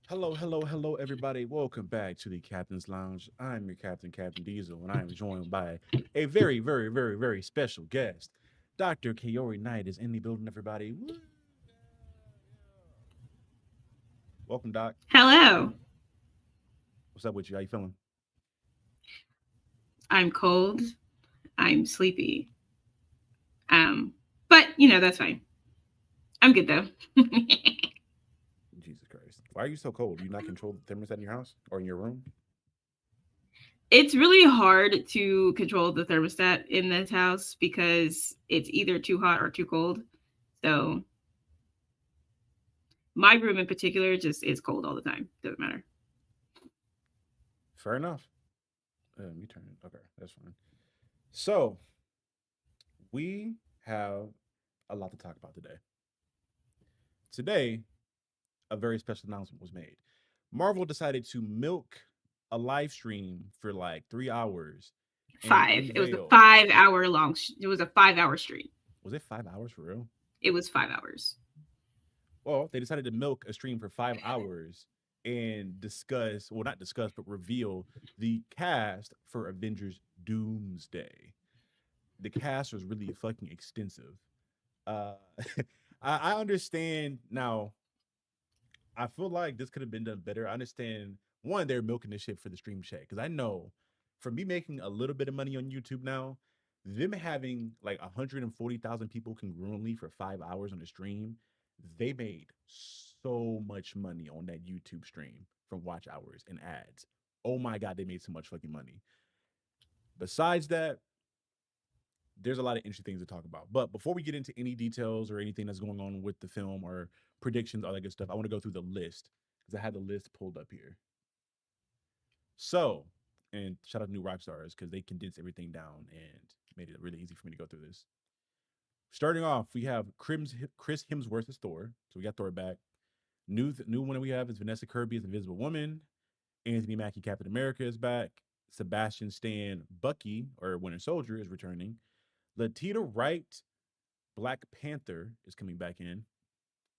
Hello, everybody. Welcome back to the Captain's Lounge. I'm your captain, Captain Diesel, and I am joined by a very special guest. Dr. Kaori Knight is in the building, everybody. Woo! Welcome, Doc. Hello. What's up with you? How you feeling? I'm cold. I'm sleepy. But that's fine. I'm good though. Jesus Christ. Why are you so cold? Do you not control the thermostat in your house or in your room? It's really hard to control the thermostat in this house because it's either too hot or too cold. So my room in particular just is cold all the time. Doesn't matter. Fair enough. Let me turn it. Okay, that's fine. So, we have a lot to talk about today. Today, a very special announcement was made. Marvel decided to milk a live stream for like 3 hours and Five. It was a unveil. 5 hour long. It was a 5 hour stream. Was it 5 hours for real? It was 5 hours. Well, they decided to milk a stream for 5 hours and discuss, well, not discuss, but reveal the cast for Avengers Doomsday. The cast was really fucking extensive. Uh, I understand now. I feel like this could have been done better. I understand one, they're milking this shit for the stream check. Because I know for me making a little bit of money on YouTube now, them having like 140,000 people congruently for 5 hours on the stream, they made so much money on that YouTube stream from watch hours and ads. Oh my God, they made so much fucking money. Besides that, there's a lot of interesting things to talk about. But before we get into any details or anything that's going on with the film or predictions, all that good stuff, I want to go through the list because I had the list pulled up here. So, and shout out to New Rockstars because they condensed everything down and made it really easy for me to go through this. Starting off, we have Chris Hemsworth as Thor. So we got Thor back. New one we have is Vanessa Kirby as Invisible Woman. Anthony Mackie Captain America is back. Sebastian Stan Bucky or Winter Soldier is returning. Latita Wright Black Panther is coming back in.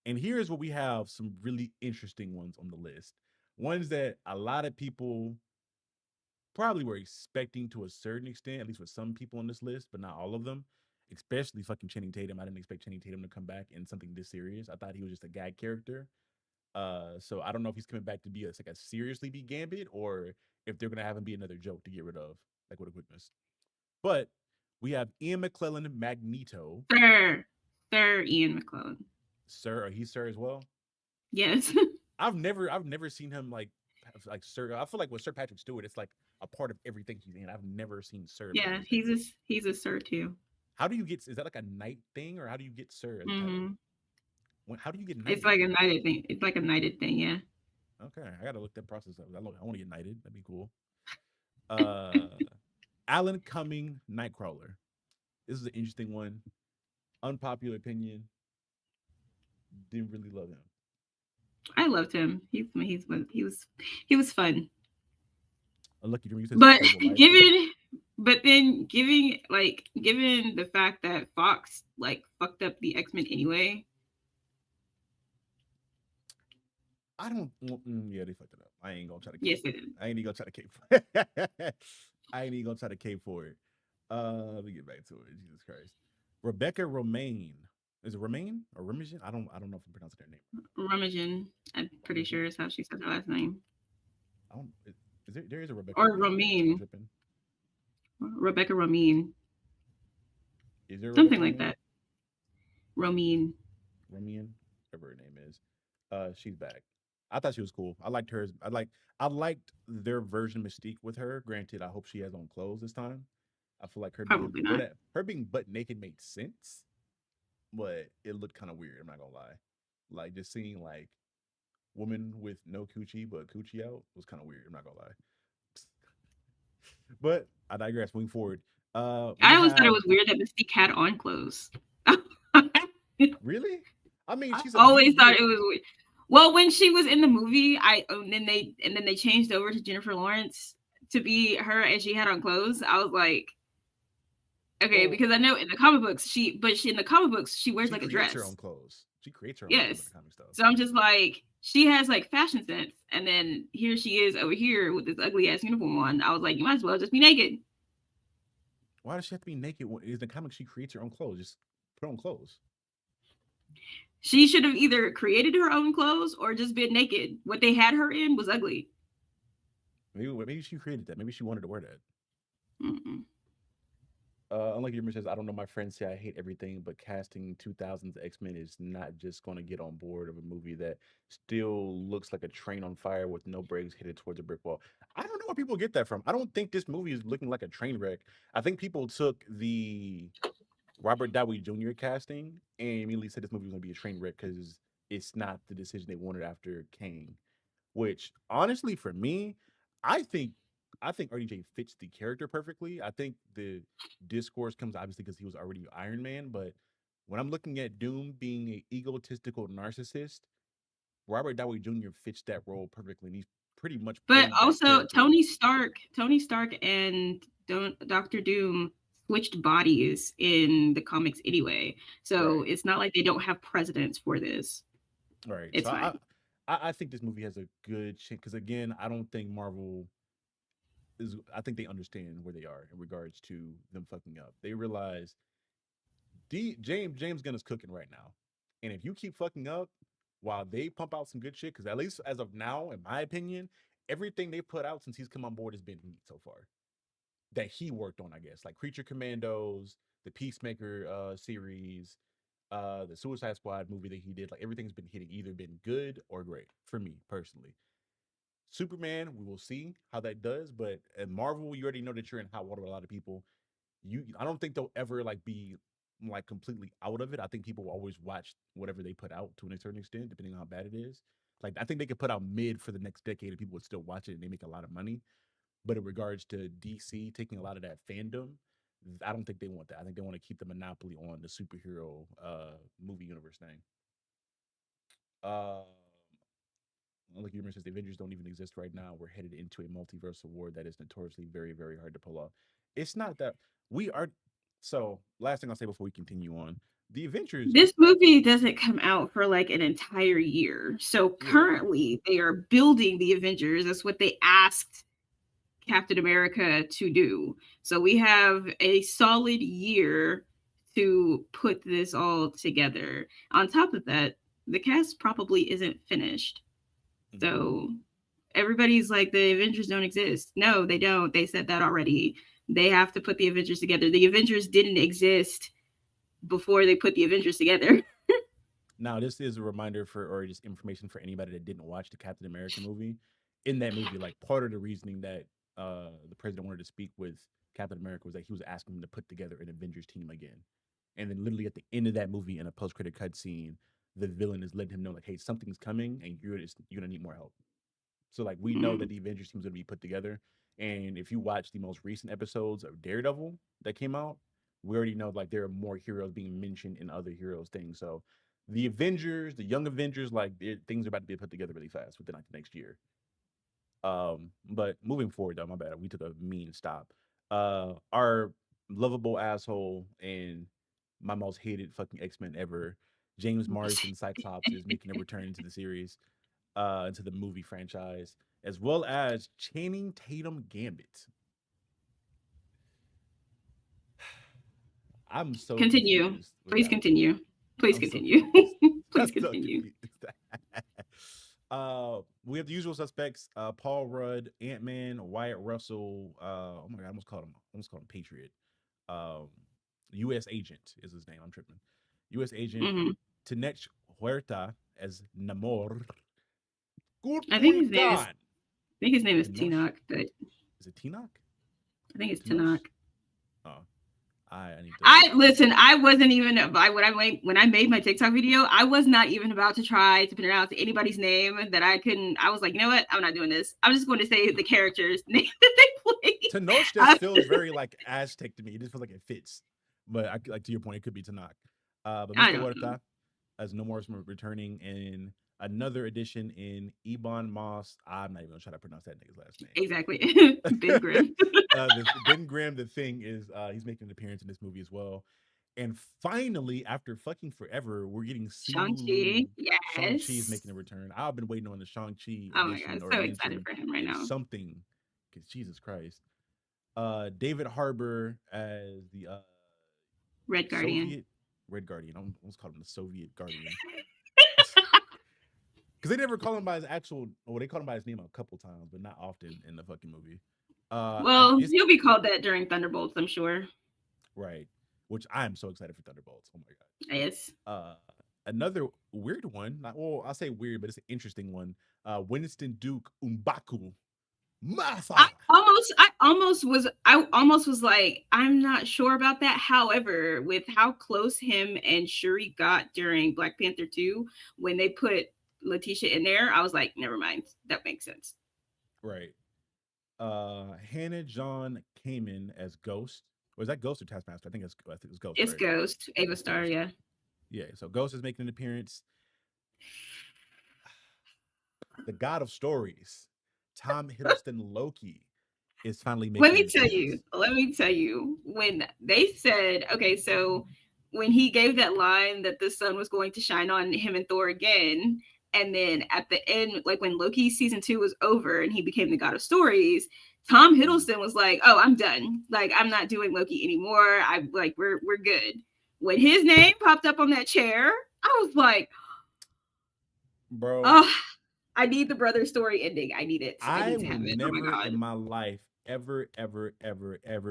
And here's what we have some really interesting ones on the list. Ones that a lot of people probably were expecting to a certain extent, at least with some people on this list, but not all of them. Especially fucking Channing Tatum. I didn't expect Channing Tatum to come back in something this serious. I thought he was just a gag character. So I don't know if he's coming back to be like a seriously be Gambit or if they're gonna have him be another joke to get rid of, like with a quickness. But we have Ian McClellan Magneto. Sir. Sir Ian McClellan. Sir, or he's Sir as well. Yes. I've never seen him like Sir. I feel like with Sir Patrick Stewart, it's like a part of everything he's in. I've never seen Sir be Yeah, anything. he's a sir too. How do you get? Is that like a knight thing, or how do you get Sir as a title? Hmm. How do you get It's knighted? like a knighted thing. It's like a knighted thing, yeah. Okay, I gotta look that process up. I want to get knighted. That'd be cool. Uh, Alan Cumming Nightcrawler. This is an interesting one. Unpopular opinion. Didn't really love him. I loved him. He was fun. Unlucky Dream. You said But Incredible Life too. given given the fact that Fox like fucked up the X-Men anyway. I don't. Yeah, they fucked it up. I ain't gonna try to cape Yes, they for it. did. I ain't even gonna try to cape for it. I ain't even gonna try to cape for it. Let me get back to it. Jesus Christ. Rebecca Romaine. Is it Romaine or Remagen? I don't know if I'm pronouncing her name. Rummaging. I'm pretty Remagen. sure is how she says her last name. I don't. Is there is a Rebecca Or Romaine? Am I Romine. tripping? Rebecca Romine. Is there a Rebecca Something like Romaine? that. Romine. Romian, whatever her name is. She's back. I thought she was cool. I liked hers. I liked their version of Mystique with her. Granted, I hope she has on clothes this time. I feel like her being Probably not. her being butt naked made sense, but it looked kind of weird. I'm not gonna lie. Like just seeing like woman with no coochie but coochie out was kind of weird. I'm not gonna lie. But I digress. Moving forward, we I always thought it have was weird that Mystique had on clothes. I really. I mean, she's always thought weird. it was weird. Well, when she was in the movie, and then they changed over to Jennifer Lawrence to be her, and she had on clothes. I was like, okay, Well, because I know in the comic books in the comic books she wears she like a creates her own dress. clothes. She creates her own clothes in Yes. the comic stuff. So I'm just like, she has like fashion sense. And then here she is over here with this ugly ass uniform on. I was like, you might as well just be naked. Why does she have to be naked? In the comics, she creates her own clothes. Just put on clothes. She should have either created her own clothes or just been naked. What they had her in was ugly. Maybe she created that. Maybe she wanted to wear that. Mm-mm. Unlike your says, I don't know. My friends say I hate everything, but casting 2000s X-Men is not just going to get on board of a movie that still looks like a train on fire with no brakes headed towards a brick wall. I don't know where people get that from. I don't think this movie is looking like a train wreck. I think people took the Robert Downey Jr. casting and immediately said this movie was going to be a train wreck because it's not the decision they wanted after Kang. Which honestly, for me, I think I think RDJ fits the character perfectly. I think the discourse comes obviously because he was already Iron Man, but when I'm looking at Doom being a egotistical narcissist, Robert Downey Jr. fits that role perfectly, and he's pretty much But played that also character. Tony Stark and Doctor Doom switched bodies in the comics anyway. So Right. it's not like they don't have precedence for this. Right. So It's fine. I think this movie has a good chance because again, I don't think Marvel is. I think they understand where they are in regards to them fucking up. They realize James Gunn is cooking right now, and if you keep fucking up while they pump out some good shit, because at least as of now, in my opinion, everything they put out since he's come on board has been heat so far that he worked on. I guess like Creature Commandos, the Peacemaker series, the Suicide Squad movie that he did. Like everything's been hitting, either been good or great for me personally. Superman, we will see how that does, but at Marvel, you already know that you're in hot water with a lot of people. I don't think they'll ever like be like completely out of it. I think people will always watch whatever they put out to a certain extent, depending on how bad it is. Like I think they could put out mid for the next decade and people would still watch it and they make a lot of money. But in regards to DC taking a lot of that fandom, I don't think they want that. I think they want to keep the monopoly on the superhero movie universe thing. Uh like you mentioned, the Avengers don't even exist right now. We're headed into a multiverse war that is notoriously very, very hard to pull off. It's not that we are. So, last thing I'll say before we continue on, the Avengers, This movie doesn't come out for like an entire year. So yeah, currently they are building the Avengers. That's what they asked Captain America to do. So we have a solid year to put this all together. On top of that, the cast probably isn't finished. mhm. So everybody's like, the Avengers don't exist. No, they don't. They said that already. They have to put the Avengers together. The Avengers didn't exist before they put the Avengers together. Now this is a reminder for, or just information for anybody that didn't watch the Captain America movie. In that movie, like part of the reasoning that the president wanted to speak with Captain America was that he was asking him to put together an Avengers team again. And then literally at the end of that movie, in a post-credit cut scene, the villain is letting him know like, "Hey, something's coming, and you're gonna need more help." So like we know that Mm. the Avengers team's gonna be put together. And if you watch the most recent episodes of Daredevil that came out, we already know like there are more heroes being mentioned in other heroes things. So the Avengers, the young Avengers, like things are about to be put together really fast within like the next year. But moving forward though, my bad, we took a mean stop. Our lovable asshole and my most hated fucking X-Men ever, James Marsden Cyclops is making a return into the series, into the movie franchise, as well as Channing Tatum Gambit. I'm so Continue. confused with Please that one. continue. Please I'm so continue. confused. I'm Please so continue. confused. We have the usual suspects: Paul Rudd, Ant Man, Wyatt Russell. Oh my god, I almost called him Patriot. Um, U.S. Agent is his name. I'm tripping. U.S. Agent Hmm. Tenech Huerta as Namor. Good I think boy, his name is gone. I think his name is Tenoch. Tinoch, but Is it Tinoch? I think it's Tenoch? Tinoch. Oh, I need to. I listen. I wasn't even when I made my TikTok video. I was not even about to try to pronounce anybody's name that I couldn't. I was like, you know what? I'm not doing this. I'm just going to say the character's name that they play. Tenoch just feels very like Aztec to me. It just feels like it fits. But like to your point, it could be Tanakh. But I Mr. don't know Huerta as No More returning in another edition in Ebon Moss. I'm not even gonna try to pronounce that nigga's last exactly. Ben name. Grimm. Ben Grimm, the thing is, he's making an appearance in this movie as well. And finally, after fucking forever, we're getting Shang-Chi. Simu. Shang-Chi is Yes. making a return. I've been waiting on the Shang-Chi Oh my god, edition or so excited mention for him right in now. something. Because Jesus Christ. David Harbour as the Red Guardian. Soviet Red Guardian. I almost called him the Soviet Guardian. Because they never call him by his actual, well, they call him by his name a couple times, but not often in the fucking movie. Well, It's he'll be called that during Thunderbolts, I'm sure. right, which I am so excited for Thunderbolts. Oh my Yes. god. Another weird one. Not, well, I'll say weird, but it's an interesting one. Winston Duke Umbaku. Masa. I almost was like, I'm not sure about that. However, with how close him and Shuri got during Black Panther 2, when they put Letitia in there, I was like, never mind. That makes sense. Right. Hannah John Kamen as Ghost. Was that Ghost or Taskmaster? I think it's Ghost, It's right? Ghost, Ava It's Star, Ghost. yeah. Yeah, so Ghost is making an appearance. The God of Stories, Tom Hiddleston Loki, is finally making an appearance. Let me tell you, when they said, okay, so when he gave that line that the sun was going to shine on him and Thor again, and then at the end, like when Loki season 2 was over and he became the God of Stories, Tom Hiddleston was like, "Oh, I'm done. Like, I'm not doing Loki anymore. I like we're good." When his name popped up on that chair, I was like, Bro, "Oh, I need the brother story ending. I need it. I I need to will have it. Oh my never in god." my life ever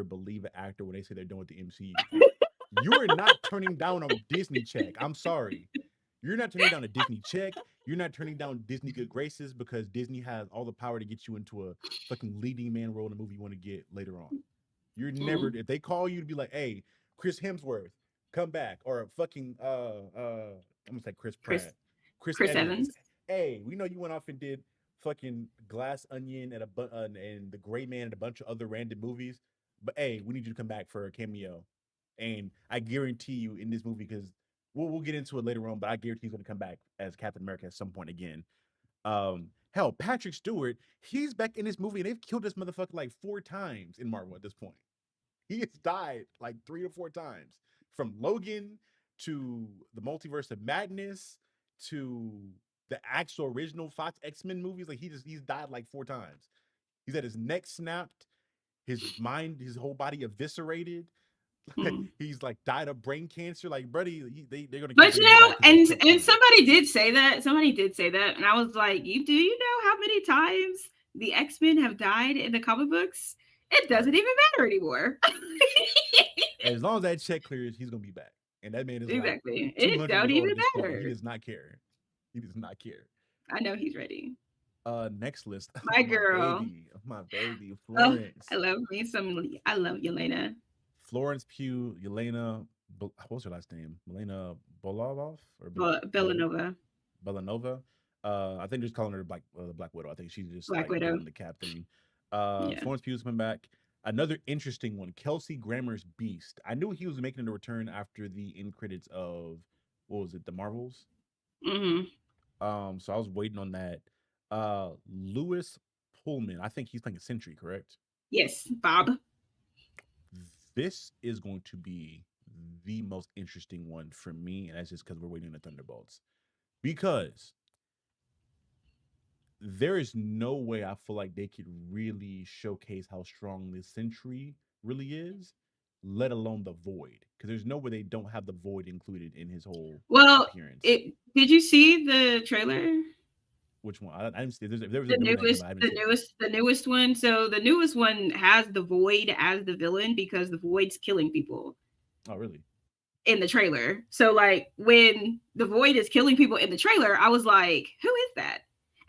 believe an actor when they say they're done with the MCU. You are not turning down a Disney check. I'm sorry. You're not turning down a Disney check. You're not turning down Disney good graces because Disney has all the power to get you into a fucking leading man role in a movie you want to get later on. You're never, Mm. if they call you to be like, hey, Chris Hemsworth, come back, or fucking I'm gonna say Chris Chris Pratt, Chris Chris Evans. Evans. Hey, we know you went off and did fucking Glass Onion and The Gray Man and a bunch of other random movies, but hey, we need you to come back for a cameo, and I guarantee you in this movie because we'll get into it later on, but I guarantee he's gonna come back as Captain America at some point again. Hell, Patrick Stewart, he's back in this movie, and they've killed this motherfucker like 4 times in Marvel at this point. He has died like 3 or 4 times, from Logan to the Multiverse of Madness to the actual original Fox X-Men movies. Like he's died like 4 times. He's had his neck snapped, his mind, his whole body eviscerated. Mm. He's like died of brain cancer. Like, buddy, they're gonna keep But you bringing him know, back because they can't and kill him. somebody did say that. Somebody did say that, and I was like, you know how many times the X-Men have died in the comic books? It doesn't Right. even matter anymore. As long as that check clears, he's gonna be back. And that man is like Exactly. It 200 don't years old even at this point, and he matter. does not care. He does not care. I know he's ready. Next list. My girl. My baby, Oh, Florence. I love me some. I love Yelena. Florence Pugh, Yelena. What's her last name? Yelena Bolavoff or Bellanova. Belanova. I think they're just calling her Black Widow. I think she's just Black like Widow. doing the cap thing. Yeah. Florence Pugh's coming back. Another interesting one, Kelsey Grammer's Beast. I knew he was making a return after the end credits of what was it, the Marvels? Mm-hmm. So I was waiting on that. Lewis Pullman. I think he's playing a Sentry, correct? Yes, Bob. This is going to be the most interesting one for me, and that's just because we're waiting on the Thunderbolts. Because there is no way I feel like they could really showcase how strong this Sentry really is, let alone the Void. Because there's no way they don't have the Void included in his whole Well, appearance. did you see the trailer? Which one? I didn't see. There was a new one that came out. I haven't seen it. The newest one. So the newest one has the Void as the villain because the Void's killing people Oh, really? in the trailer. So like when the Void is killing people in the trailer, I was like, who is that?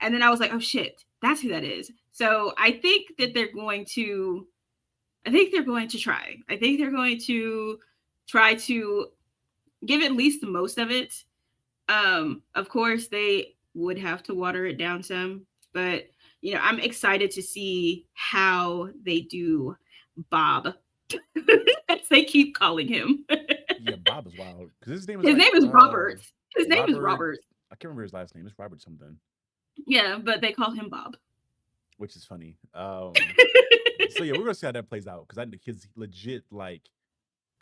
And then I was like, oh shit, that's who that is. So I think that they're going to try. I think they're going to try to give at least the most of it. Of course, they would have to water it down some, but you know, I'm excited to see how they do Bob, as they keep calling him. Yeah, Bob is wild because his name is His like name is Robert. His name is Robert. Robert. I can't remember his last name. It's Robert something, Yeah, but they call him Bob. which is funny. So yeah, we're gonna see how that plays out because I think he's legit like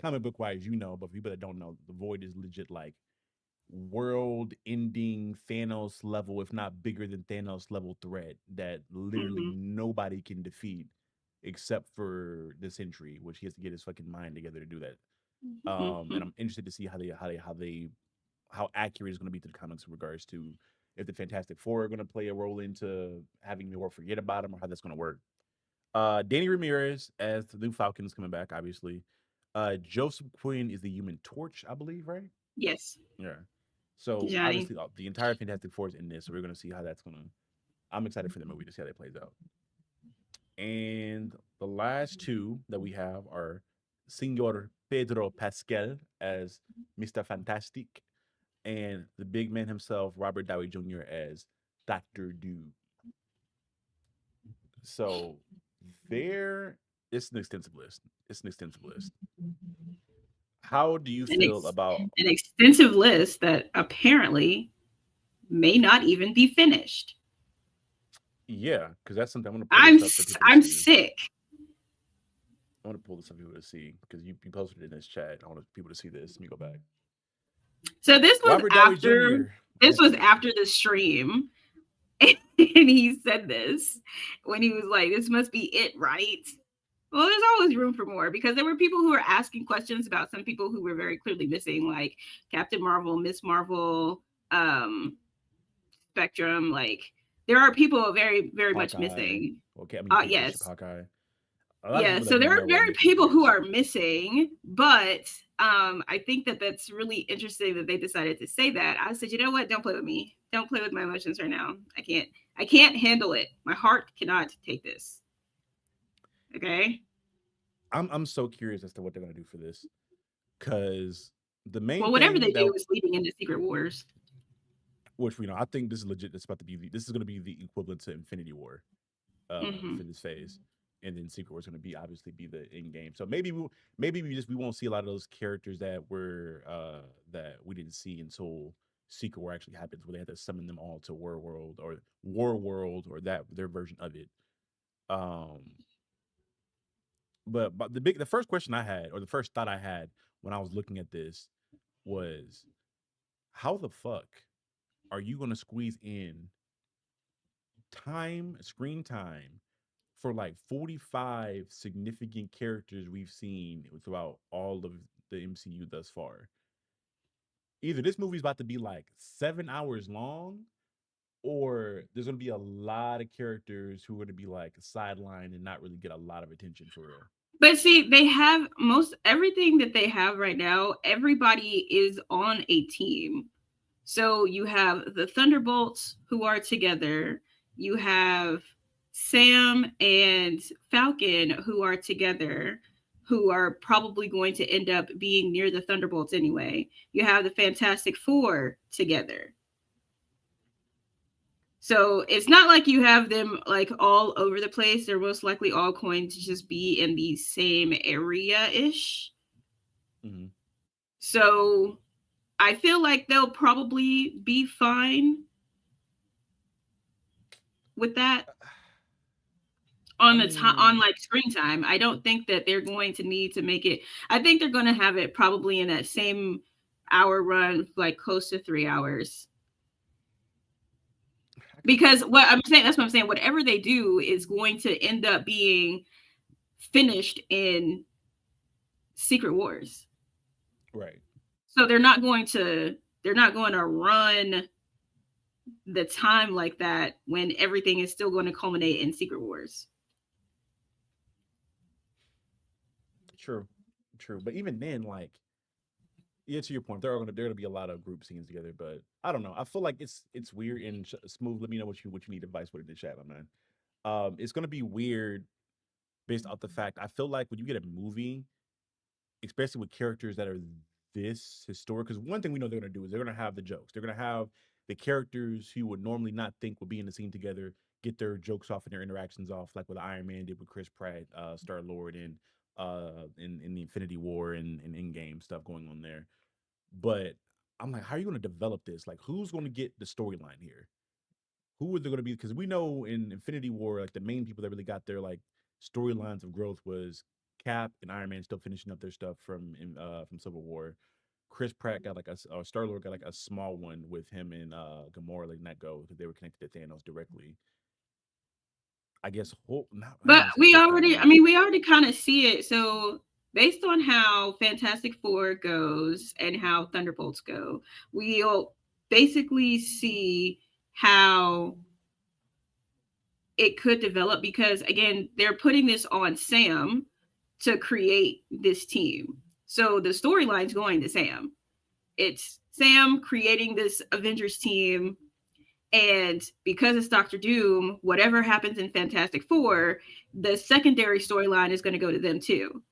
comic book wise, you know, but for people that don't know, the Void is legit like world ending Thanos level, if not bigger than Thanos level threat that literally Hmm. nobody can defeat except for the Sentry, which he has to get his fucking mind together to do that. And Hmm. I'm interested to see how accurate it's going to be to the comics in regards to if the Fantastic Four are going to play a role into having the world forget about him or how that's going to work. Danny Ramirez as the new Falcon is coming back, obviously. Joseph Quinn is the Human Torch, I believe, right? Yes, Yeah. So Johnny. obviously, the entire Fantastic Four is in this, so we're going to see how that's going to. I'm excited for the movie to see how that plays out. And the last two that we have are Senor Pedro Pascal as Mr. Fantastic and the big man himself, Robert Downey Jr. as Doctor Doom. So there, it's an extensive list. It's an extensive list. How do you An, feel ex- about? an extensive list that apparently may not even be finished. Yeah, because that's something I'm going to pull this up for people to I'm see. sick. I want to pull this up for people to see because you posted it in this chat. I want people to see this. Let me go back. So this was Robert Downey after Jr. as Doctor. the stream. And he said this when he was like, "This must be it, right?" Well, there's always room for more because there were people who were asking questions about some people who were very clearly missing, like Captain Marvel, Miss Marvel, Spectrum. Like there are people very, very much Hawkeye. missing. Okay, I mean Bishop Yes, Hawkeye. A lot of yeah. people that So we there are know are very missing people who appearance. are missing, but I think that that's really interesting that they decided to say that. I said, you know what? Don't play with me. Don't play with my emotions right now. I can't. I can't handle it. My heart cannot take this. Okay. I'm so curious as to what they're gonna do for this because the main Well, whatever they thing that do is leading into Secret Wars. which I think this is legit. This is about to be this is gonna be the equivalent to Infinity War Hmm. for this phase. And then Secret War is going to be obviously be the end game. So maybe we won't see a lot of those characters that we didn't see until Secret War actually happens, where they have to summon them all to War World or that their version of it. Um, but the first question I had or the first thought I had when I was looking at this was how the fuck are you going to squeeze in screen time for like 45 significant characters we've seen throughout all of the MCU thus far. Either this movie's about to be like 7 hours long, or there's gonna be a lot of characters who are gonna be like sidelined and not really get a lot of attention for real. But see, they have most everything that they have right now. Everybody is on a team. So you have the Thunderbolts who are together. You have Sam and Falcon who are together, who are probably going to end up being near the Thunderbolts anyway. You have the Fantastic Four together. So it's not like you have them like all over the place. They're most likely all going to just be in the same area ish. Mm-hmm. So I feel like they'll probably be fine with that I on the time on mean, like screen time. I don't think that they're going to need to make it. I think they're going to have it probably in that same hour run, like close to 3 hours. Because what I'm saying, that's what I'm saying. Whatever they do is going to end up being finished in Secret Wars. right. So they're not going to run the time like that when everything is still going to culminate in Secret Wars. True, true. But even then, like, yeah, to your point, there are gonna be a lot of group scenes together. But I don't know. I feel like it's weird and smooth. Let me know what you need advice with in the chat, my man. It's gonna be weird based off the fact I feel like when you get a movie, especially with characters that are this historic. Because one thing we know they're gonna do is they're gonna have the jokes. They're gonna have the characters who would normally not think would be in the scene together get their jokes off and their interactions off, like what Iron Man did with Chris Pratt, Star Lord, and in the Infinity War and in game stuff going on there. But I'm like, how are you going to develop this? Like, who's going to get the storyline here? Who are they going to be? Because we know in Infinity War, like the main people that really got their like storylines of growth was Cap and Iron Man still finishing up their stuff from Civil War. Chris Pratt got like Star Lord got like a small one with him and Gamora letting that go because they were connected to Thanos directly. I guess Hulk. Not, I don't But want to say Hulk got I one. mean, we already kind of see it. So based on how Fantastic Four goes and how Thunderbolts go, we'll basically see how it could develop because again, they're putting this on Sam to create this team. So the storyline's going to Sam. It's Sam creating this Avengers team, and because it's Doctor Doom, whatever happens in Fantastic Four, the secondary storyline is going to go to them too.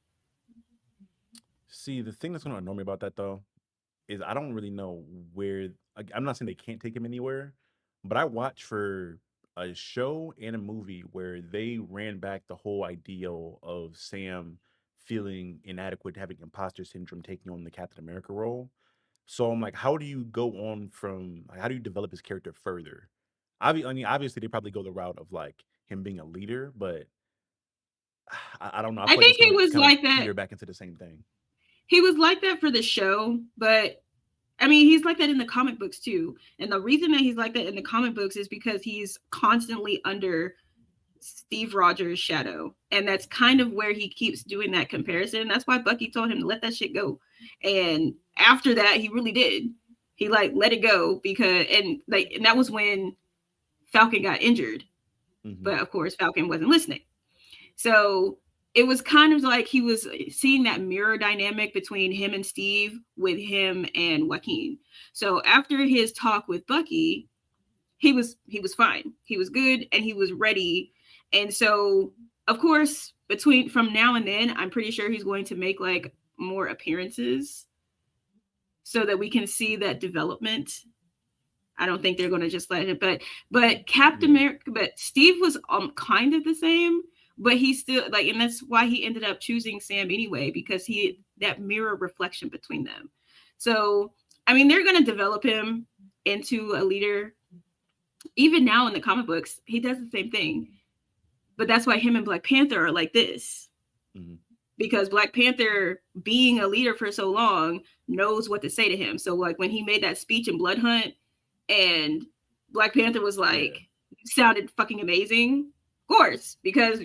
See, the thing that's going to annoy me about that though is I don't really know where. Like, I'm not saying they can't take him anywhere, but I watched for a show and a movie where they ran back the whole ideal of Sam feeling inadequate, having imposter syndrome, taking on the Captain America role. So I'm like, how do you go on from? Like, how do you develop his character further? I mean, obviously they probably go the route of like him being a leader, but I don't know. I I feel like think it's he gonna was kind of like that. teeter back into the same thing. He was like that for the show, but I mean, he's like that in the comic books too. And the reason that he's like that in the comic books is because he's constantly under Steve Rogers' shadow. And that's kind of where he keeps doing that comparison. That's why Bucky told him to let that shit go. And after that, he really did. He like let it go because and that was when Falcon got injured. Hmm. But of course, Falcon wasn't listening. So it was kind of like he was seeing that mirror dynamic between him and Steve with him and Joaquin. So after his talk with Bucky, he was fine. He was good and he was ready. And so of course, between from now and then, I'm pretty sure he's going to make like more appearances so that we can see that development. I don't think they're going to just let it. But Captain Yeah. America, but Steve was kind of the same, but he still like, and that's why he ended up choosing Sam anyway because he that mirror reflection between them. So I mean, they're going to develop him into a leader. Even now in the comic books, he does the same thing. But that's why him and Black Panther are like this Hmm. because Black Panther, being a leader for so long, knows what to say to him. So like when he made that speech in Blood Hunt and Black Panther was like, Yeah. "You sounded fucking amazing." Of course, because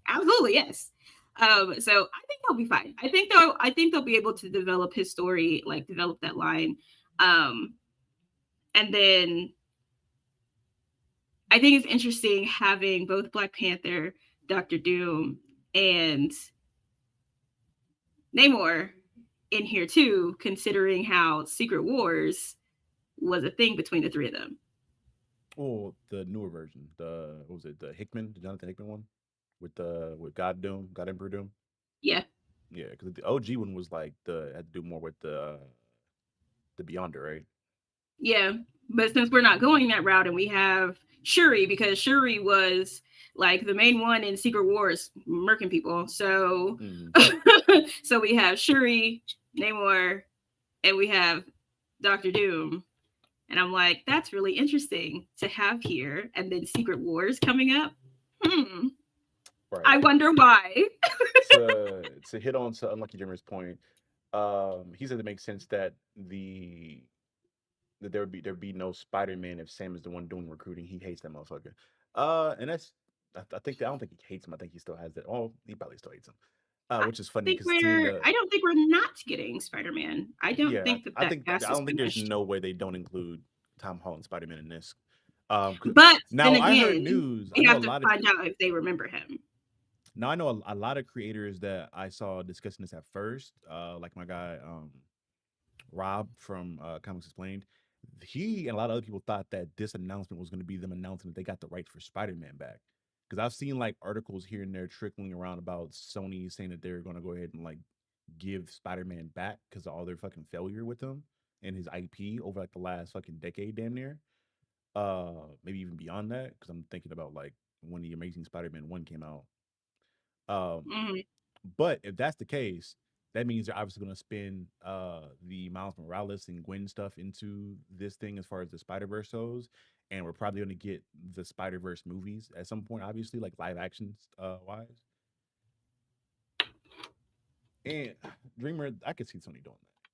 absolutely yes. So I think they'll be fine. I think they'll be able to develop his story, like develop that line, um, and then I think it's interesting having both Black Panther, Doctor Doom, and Namor in here too, considering how Secret Wars was a thing between the three of them. Well, the newer version, the what was it, the Hickman, the Jonathan Hickman one, with God Doom, God Emperor Doom. Yeah, Yeah, because the OG one was like the had to do more with the Beyonder, right? yeah. But since we're not going that route and we have Shuri, because Shuri was like the main one in Secret Wars, murking people. So, Hmm. so we have Shuri, Namor, and we have Doctor Doom. And I'm like, that's really interesting to have here. And then Secret Wars coming up. Hmm. I Right. wonder why. To hit on to Unlucky Dreamer's point, he said it makes sense that there'd be no Spider-Man if Sam is the one doing recruiting. He hates that motherfucker. And that's I don't think he hates him. I think he still has that. Oh, he probably still hates him. Which is funny because seeing the I don't think we're not getting Spider-Man. I don't yeah, think that I that think I cast is don't think there's finished. no way they don't include Tom Holland Spider-Man in this. 'Cause- But then now I heard again, news. I we know a have to lot of find out if they remember him. now I know a lot of creators that I saw discussing this at first. Like my guy Rob from Comics Explained. He and a lot of other people thought that this announcement was going to be them announcing that they got the rights for Spider-Man back. Because I've seen like articles here and there trickling around about Sony saying that they're going to go ahead and like give Spider-Man back because of all their fucking failure with him and his IP over like the last fucking decade, damn near. Maybe even beyond that. Because I'm thinking about like when the Amazing Spider-Man 1 came out. Um, Mhm. but if that's the case, that means they're obviously going to spin the Miles Morales and Gwen stuff into this thing as far as the Spider Verse goes, and we're probably going to get the Spider Verse movies at some point, obviously, like live action wise. And Dreamer, I could see Sony doing that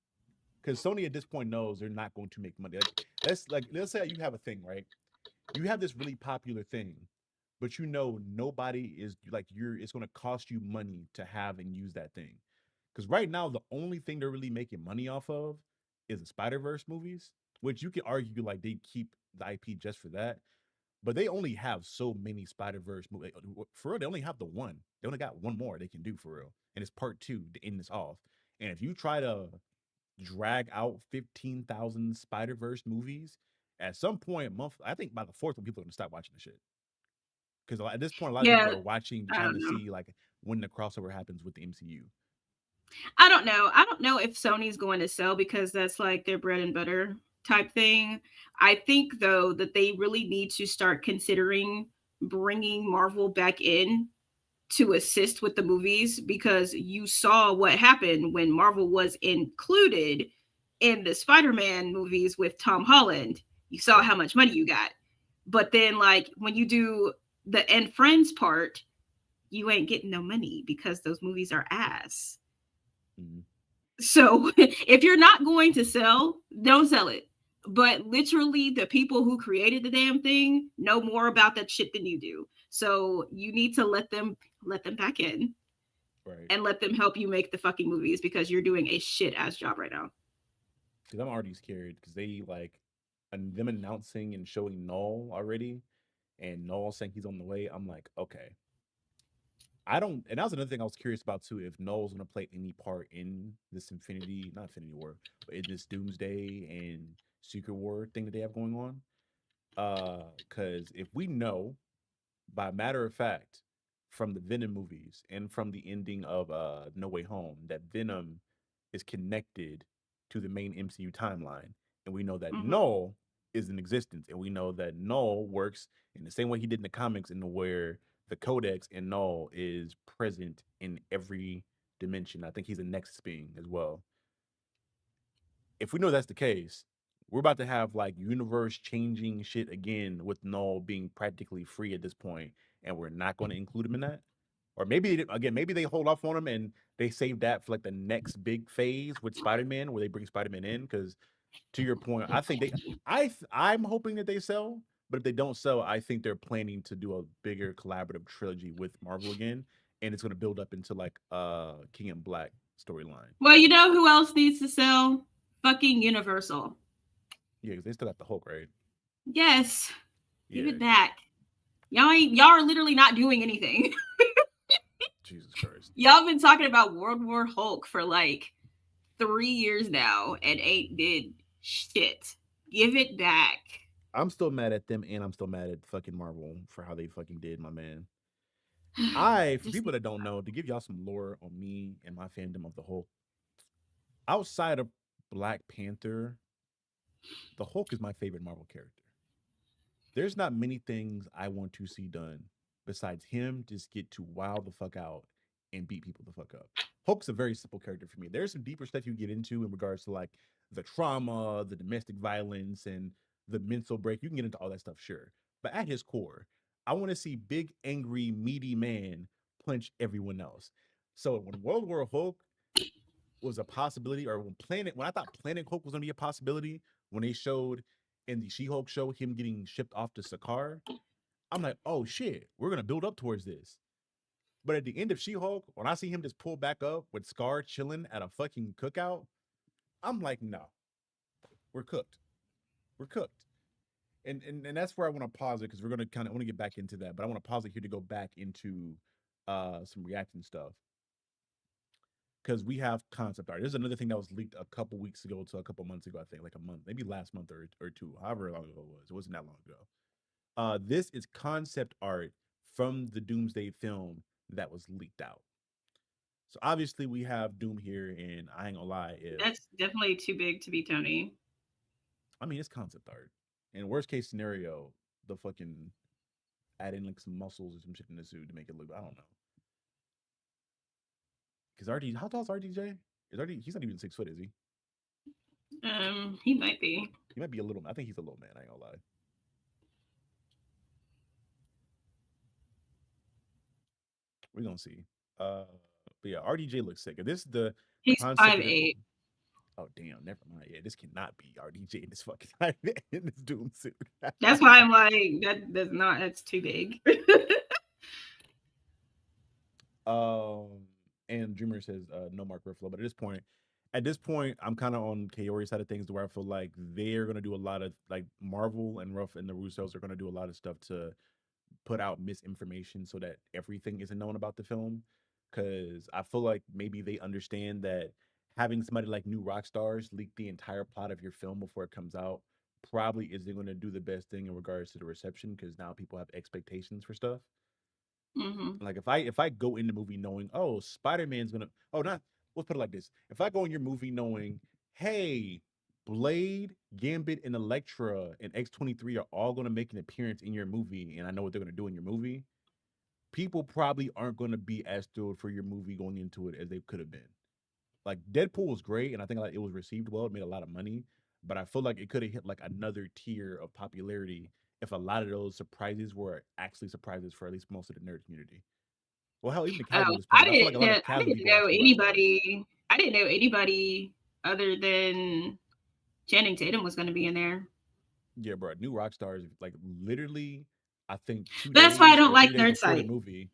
because Sony at this point knows they're not going to make money. Let's say you have a thing, right? You have this really popular thing, but you know nobody is like you're. It's going to cost you money to have and use that thing. Because right now, the only thing they're really making money off of is the Spider Verse movies, which you could argue like they keep the IP just for that. But they only have so many Spider Verse movies. For real, they only have the one. They only got one more they can do for real, and it's part two to end this off. And if you try to drag out 15,000 Spider Verse movies, at some point, I think by the fourth one, people are gonna stop watching the shit. Because at this point, a lot of people Yeah, are watching, I trying don't to know. see like when the crossover happens with the MCU. I don't know. I don't know if Sony's going to sell because that's like their bread and butter type thing. I think though that they really need to start considering bringing Marvel back in to assist with the movies because you saw what happened when Marvel was included in the Spider-Man movies with Tom Holland. You saw how Right. much money you got. But then like when you do the end friends part, you ain't getting no money because those movies are ass. Mm-hmm. So if you're not going to sell, don't sell it. But literally, the people who created the damn thing know more about that shit than you do. So you need to let them back in Right. and let them help you make the fucking movies because you're doing a shit ass job right now. Because I'm already scared because they like and them announcing and showing Null already, and Null saying he's on the way. I'm like, okay, I don't. And that was another thing I was curious about too. If Null's going to play any part in this Infinity, not Infinity War, but in this Doomsday and Secret War thing that they have going on. Because if we know, by matter of fact, from the Venom movies and from the ending of No Way Home, that Venom is connected to the main MCU timeline, and we know that Mm-hmm. Null is in existence, and we know that Null works in the same way he did in the comics, in the where the Codex in Null is present in every dimension. I think he's a Nexus being as well. If we know that's the case, we're about to have like universe changing shit again with Null being practically free at this point, and we're not going to include him in that. Or maybe again, maybe they hold off on him and they save that for like the next big phase with Spider-Man, where they bring Spider-Man in. Because to your point, I think I'm hoping that they sell, but if they don't sell, I think they're planning to do a bigger collaborative trilogy with Marvel again, and it's going to build up into like King and Black storyline. Well, you know who else needs to sell? Fucking Universal. Yeah, because they still got the Hulk, right? Yes, give Yeah, it back. Y'all are literally not doing anything. Jesus Christ. Y'all been talking about World War Hulk for like 3 years now and ain't did shit. Give it back. I'm still mad at them, and I'm still mad at fucking Marvel for how they fucking did, my man. For Just people that don't know, to give y'all some lore on me and my fandom of the Hulk, outside of Black Panther, the Hulk is my favorite Marvel character. There's not many things I want to see done besides him just get to wow the fuck out and beat people the fuck up. Hulk's a very simple character for me. There's some deeper stuff you get into in regards to like the trauma, the domestic violence, and the mental break. You can get into all that stuff, sure. But at his core, I want to see big, angry, meaty man punch everyone else. So when World War Hulk was a possibility, or when I thought Planet Hulk was gonna be a possibility, when they showed in the She-Hulk show him getting shipped off to Sakaar, I'm like, oh shit, we're gonna build up towards this. But at the end of She-Hulk, when I see him just pull back up with Scar chilling at a fucking cookout, I'm like, no, we're cooked. We're cooked. And that's where I want to pause it because we're gonna kind of want to get back into that, but I want to pause it here to go back into some reaction stuff because we have concept art. There's another thing that was leaked a couple weeks ago to a couple months ago, I think, like a month, maybe last month or two, however long ago it was. It wasn't that long ago. This is concept art from the Doomsday film that was leaked out. So obviously we have Doom here, and I ain't gonna lie, if that's definitely too big to be Tony. I mean it's concept art. In worst case scenario, the fucking add in like some muscles or some shit in the suit to make it look. I don't know. Because RD, how tall is RDJ? Is RD? He's not even 6 foot, is he? He might be. He might be a little. I think he's a little man. I ain't gonna lie. We're gonna see. But But yeah, RDJ looks sick. If this is the He's concept five of it, eight. oh damn, never mind. Yeah, this cannot be RDJ in this fucking in this Doom suit. That's why I'm like, that does not. That's too big. Um, and Dreamer says no Mark Ruffalo, but at this point, I'm kind of on Kaori's side of things, where I feel like they're gonna do a lot of like Marvel and Ruff and the Russos are gonna do a lot of stuff to put out misinformation so that everything isn't known about the film. Because I feel like maybe they understand that having somebody like New Rockstars leak the entire plot of your film before it comes out probably isn't going to do the best thing in regards to the reception, because now people have expectations for stuff. Hmm. Like if I go in the movie knowing, oh, Spider-Man's gonna, oh, not, let's put it like this. If I go in your movie knowing, hey, Blade, Gambit, and Elektra and X-23 are all gonna make an appearance in your movie, and I know what they're gonna do in your movie, people probably aren't gonna be as thrilled for your movie going into it as they could have been. Like Deadpool was great, and I think like it was received well. It made a lot of money, but I feel like it could have hit like another tier of popularity if a lot of those surprises were actually surprises for at least most of the nerd community. Well, hell, even the Oh, casual at this point. I feel like a lot of I casual didn't people know watch New Rockstars. anybody. I didn't know anybody other than Channing Tatum was going to be in there. Yeah, bro. New Rockstars, like literally, I think two That's why I days don't or like 3 days Nerd before the Site. movie,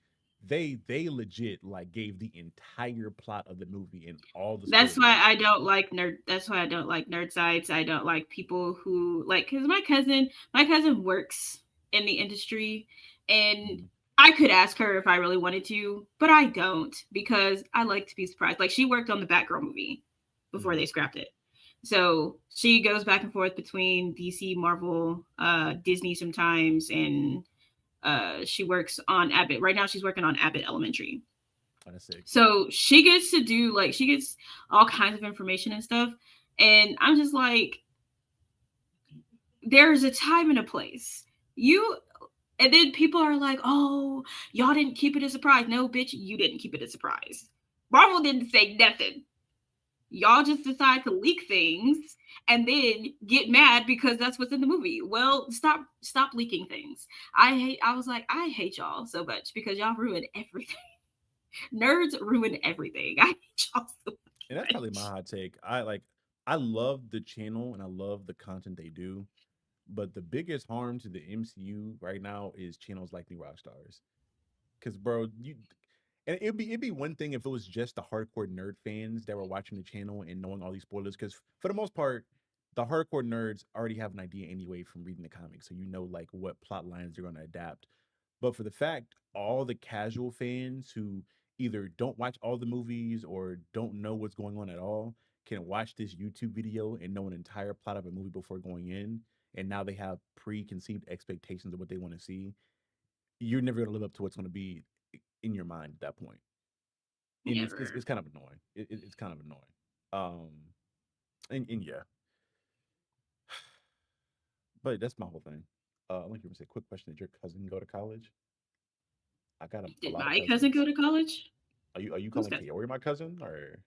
they legit like gave the entire plot of the movie and all the That's why spoilers. I don't like nerd. That's why I don't like nerd sites. I don't like people who like because my cousin works in the industry, and Mhm, I could ask her if I really wanted to, but I don't because I like to be surprised. Like she worked on the Batgirl movie before mhm. they scrapped it, so she goes back and forth between DC, Marvel, Disney sometimes, and she works on Abbott. Right now, she's working on Abbott Elementary. Oh, that's sick. So she gets to do like she gets all kinds of information and stuff. And I'm just like, there's a time and a place. You and then people are like, oh, y'all didn't keep it a surprise. No, bitch, you didn't keep it a surprise. Marvel didn't say nothing. Y'all just decide to leak things and then get mad because that's what's in the movie. Well, stop leaking things. I was like, I hate y'all so much because y'all ruin everything. Nerds ruin everything. I hate y'all so And that's probably my much. hot take. I love the channel and I love the content they do, but the biggest harm to the MCU right now is channels like New Rockstars. Because bro, you and it'd be one thing if it was just the hardcore nerd fans that were watching the channel and knowing all these spoilers. Because for the most part, the hardcore nerds already have an idea anyway from reading the comics, so you know like what plot lines they're going to adapt. But for the fact all the casual fans who either don't watch all the movies or don't know what's going on at all can watch this YouTube video and know an entire plot of a movie before going in, and now they have preconceived expectations of what they want to see. You're never going to live up to what's going to be in your mind at that point, and it's Never. kind of annoying. It's kind of annoying. Um, and yeah, but that's my whole thing. I want you to say, quick question: did your cousin go to college? I got a Did lot of my cousin go cousins. to college? Are you Who's calling cousin? Kaori my cousin, or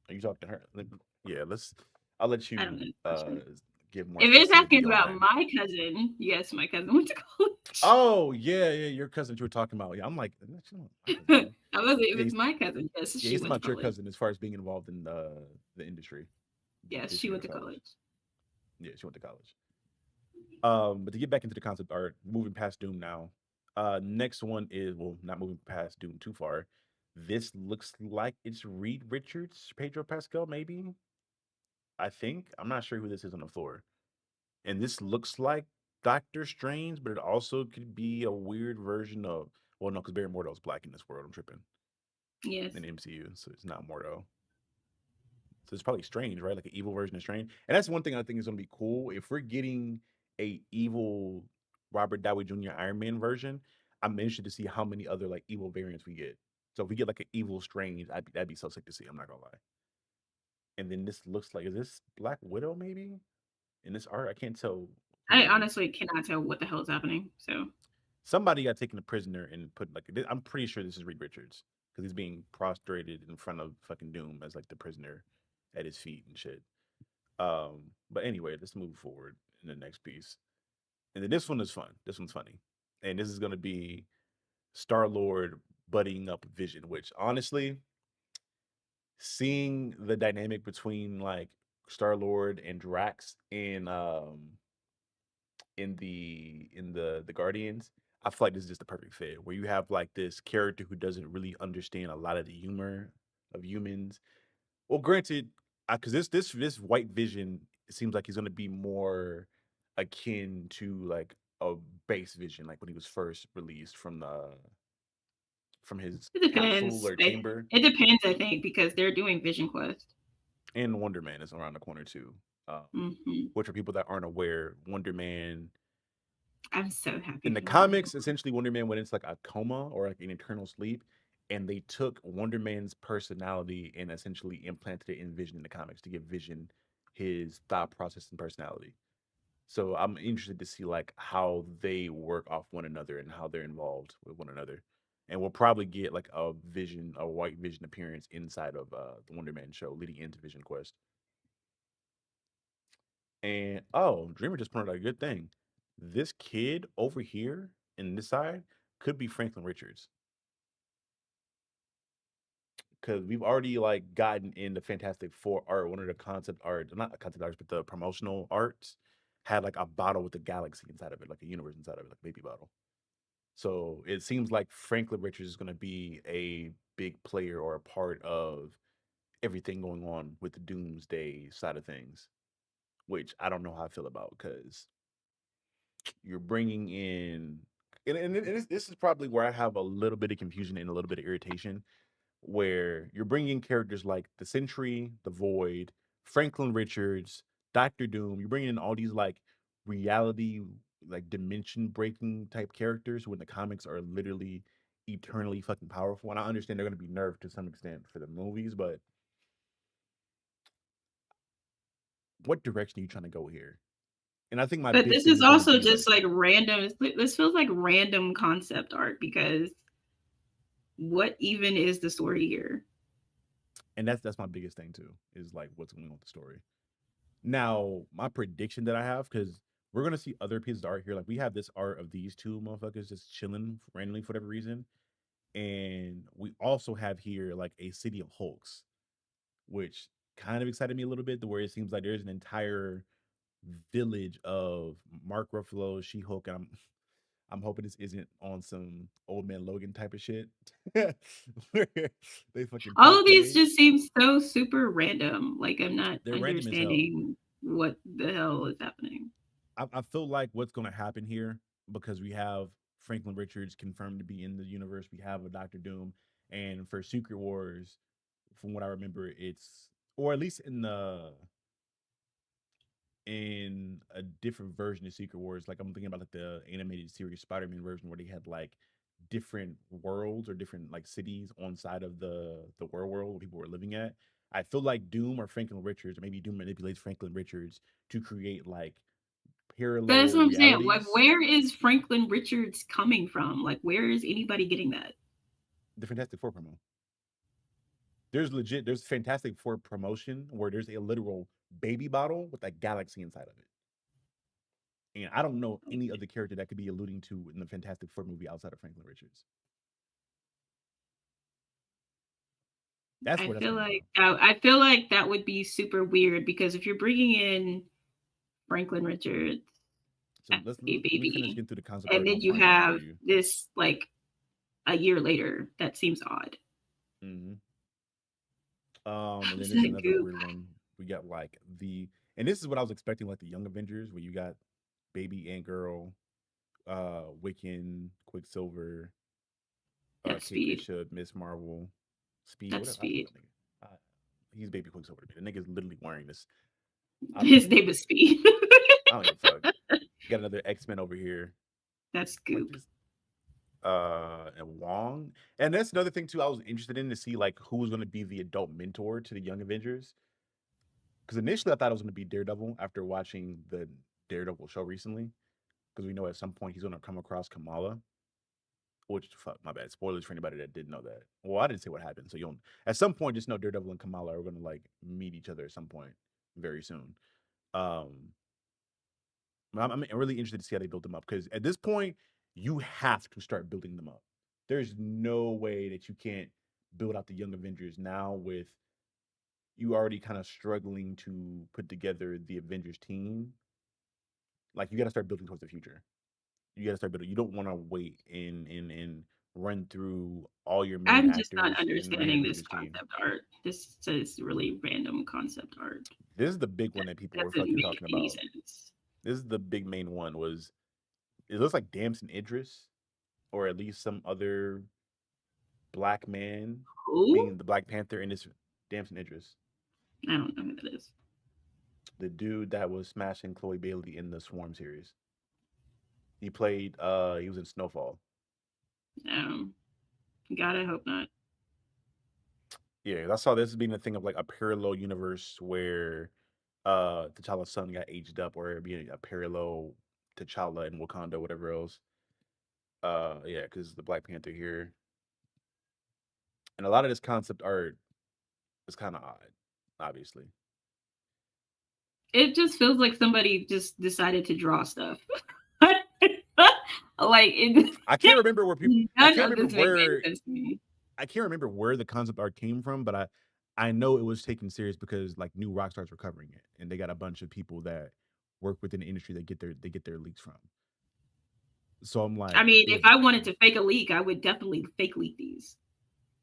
are you talking to her? Yeah, let's. I'll let I don't you know the question. give more If it's asking specificity on about that. my cousin, yes, my cousin went to college. Oh yeah, yeah, your cousin that you were talking about. Yeah, I'm like, that's not my cousin, I man. was if Yeah, it's my cousin, yes, yeah, she he's went to about your college. cousin as far as being involved in the industry. Yes, Did she she go to went to college? college. Yeah, she went to college. But to get back into the concept, or moving past Doom now, next one is, well, not moving past Doom too far. This looks like it's Reed Richards, Pedro Pascal, maybe. I think I'm not sure who this is on the floor, and this looks like Doctor Strange, but it also could be a weird version of. Well, no, because Barry Mordo's black in this world. I'm tripping Yes. in the MCU, so it's not Mordo. So it's probably Strange, right? Like an evil version of Strange. And that's one thing I think is gonna be cool. If we're getting a evil Robert Downey Jr. Iron Man version, I'm interested to see how many other like evil variants we get. So if we get like an evil Strange, that'd be so sick to see. I'm not gonna lie. And then this looks like, is this Black Widow maybe? In this art, I can't tell I who. honestly cannot tell what the hell is happening. So Somebody got taken a prisoner and put like, I'm pretty sure this is Reed Richards because he's being prostrated in front of fucking Doom as like the prisoner at his feet and shit. But anyway, let's move forward in the next piece. And then this one is fun. This one's funny. And this is gonna be Star Lord buddying up with Vision, which honestly, seeing the dynamic between like Star Lord and Drax in the Guardians, I feel like this is just the perfect fit where you have like this character who doesn't really understand a lot of the humor of humans. Well, granted, because this White Vision, it seems like he's going to be more akin to like a base Vision, like when he was first released from his It capsule depends. or chamber. It depends, I think, because they're doing Vision Quest. And Wonder Man is around the corner too. Um, Hmm. which for people that aren't aware, Wonder Man I'm so happy in the for Wonder comics, Woman. essentially Wonder Man went into like a coma or like an eternal sleep, and they took Wonder Man's personality and essentially implanted it in Vision in the comics to give Vision his thought process and personality. So I'm interested to see like how they work off one another and how they're involved with one another. And we'll probably get like a White Vision appearance inside of the Wonder Man show leading into Vision Quest. And oh, Dreamer just pointed out a good thing. This kid over here in this side could be Franklin Richards because we've already like gotten in the Fantastic Four art. One of the concept art, not the concept arts, but the promotional arts had like a bottle with a galaxy inside of it, like a universe inside of it, like a baby bottle. So it seems like Franklin Richards is going to be a big player or a part of everything going on with the Doomsday side of things, which I don't know how I feel about because you're bringing in this is probably where I have a little bit of confusion and a little bit of irritation, where you're bringing characters like the Sentry, the Void, Franklin Richards, Doctor Doom. You're bringing in all these like reality, like dimension breaking type characters when the comics are literally eternally fucking powerful. And I understand they're going to be nerfed to some extent for the movies, but what direction are you trying to go here? And I think my But big this thing is is going to also be like, just like random. This feels like random concept art because what even is the story here? and that's my biggest thing too, is like what's going on with the story. Now, my prediction that I have, because we're gonna see other pieces of art here. Like we have this art of these two motherfuckers just chilling randomly for whatever reason, and we also have here like a city of Hulks, which kind of excited me a little bit. The where it seems like there's an entire village of Mark Ruffalo, She Hulk, and I'm hoping this isn't on some old man Logan type of shit. Where they fucking All of these cosplay. just seem so super random. Like I'm not They're random as hell. understanding what the hell is happening. I feel like what's going to happen here, because we have Franklin Richards confirmed to be in the universe. We have a Doctor Doom, and for Secret Wars, from what I remember, it's or at least in a different version of Secret Wars. Like I'm thinking about like the animated series Spider-Man version where they had like different worlds or different like cities on side of the world where people were living at. I feel like Doom or Franklin Richards, or maybe Doom manipulates Franklin Richards to create like But that's parallel what I'm saying. Like, realities. where is Franklin Richards coming from? Like, where is anybody getting that? The Fantastic Four promo. There's Fantastic Four promotion where there's a literal baby bottle with a galaxy inside of it. And I don't know any other character that could be alluding to in the Fantastic Four movie outside of Franklin Richards. That's where that's coming from. I feel like that would be super weird because if you're bringing in Franklin Richards So as a let me finish baby, getting through the concept art and and then I'll you find one for have you. this like a year later, that seems odd. Hmm. And then It's there's like another goop. weird one. We got like and this is what I was expecting, like the Young Avengers, where you got Baby Ant Girl, Wiccan, Quicksilver, That's Kate speed. Bishop, Miss Marvel, Speed. That's What I forgot speed. that nigga. He's Baby Quicksilver. The nigga's literally wearing this. His Think name is Speed. I don't give a fuck. Got another X Men over here. That's Like goop. this, and Wong. And that's another thing too. I was interested in to see like who was going to be the adult mentor to the Young Avengers. Because initially I thought it was going to be Daredevil after watching the Daredevil show recently. Because we know at some point he's going to come across Kamala. Which fuck, my bad. Spoilers for anybody that didn't know that. Well, I didn't say what happened, so you'll at some point just know Daredevil and Kamala are going to like meet each other at some point very soon. Um, I'm really interested to see how they build them up because at this point you have to start building them up. there's no way that you can't build out the Young Avengers now with you already kind of struggling to put together the Avengers team. Like you got to start building towards the future. You got to start building. You don't want to wait and run through all your main I'm just not actors and run your understanding this Avengers team. concept art. This is really random concept art. This is the big one that people were Doesn't fucking make talking any about. sense. This is the big main one. Was it looks like Damson Idris, or at least some other black man, Who? being the Black Panther in this. Damson Idris, I don't know who that is. the dude that was smashing Chloe Bailey in the Swarm series. He played. He was in Snowfall. Um, God, I hope not. Yeah, I saw this as being a thing of like a parallel universe where T'Challa's son got aged up, or it'd be a parallel T'Challa and Wakanda, whatever else. Yeah, because the Black Panther here, and a lot of this concept art is kind of odd, obviously. It just feels like somebody just decided to draw stuff. Like it, I can't remember where people. I none can't of remember this makes any where. sense to me. I can't remember where the concept art came from, but I know it was taken serious because like new rock stars were covering it, and they got a bunch of people that work within the industry that get their leaks from. So I'm I like, mean, if if I wanted to fake a leak, I would definitely fake leak these.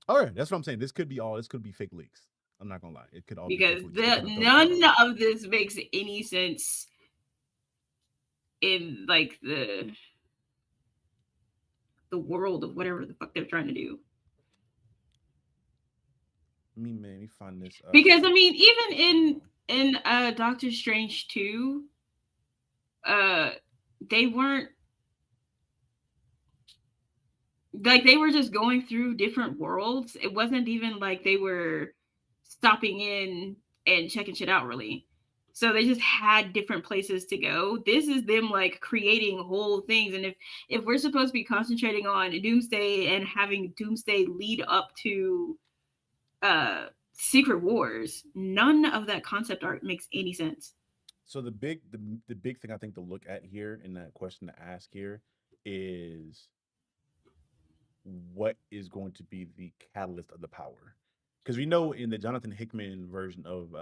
all right, that's what I'm saying. This could be all. This could be fake leaks. I'm not gonna lie. It could all be fake Because leaks. They could have thrown shit none off. of this makes any sense in like the world of whatever the fuck they're trying to do. Let me find this. Because I mean, even in Doctor Strange 2, they weren't like they were just going through different worlds. It wasn't even like they were stopping in and checking shit out really. So they just had different places to go. This is them like creating whole things. And if we're supposed to be concentrating on Doomsday and having Doomsday lead up to Secret Wars, none of that concept art makes any sense. So the big thing I think to look at here and that question to ask here is what is going to be the catalyst of the power? Because we know in the Jonathan Hickman version of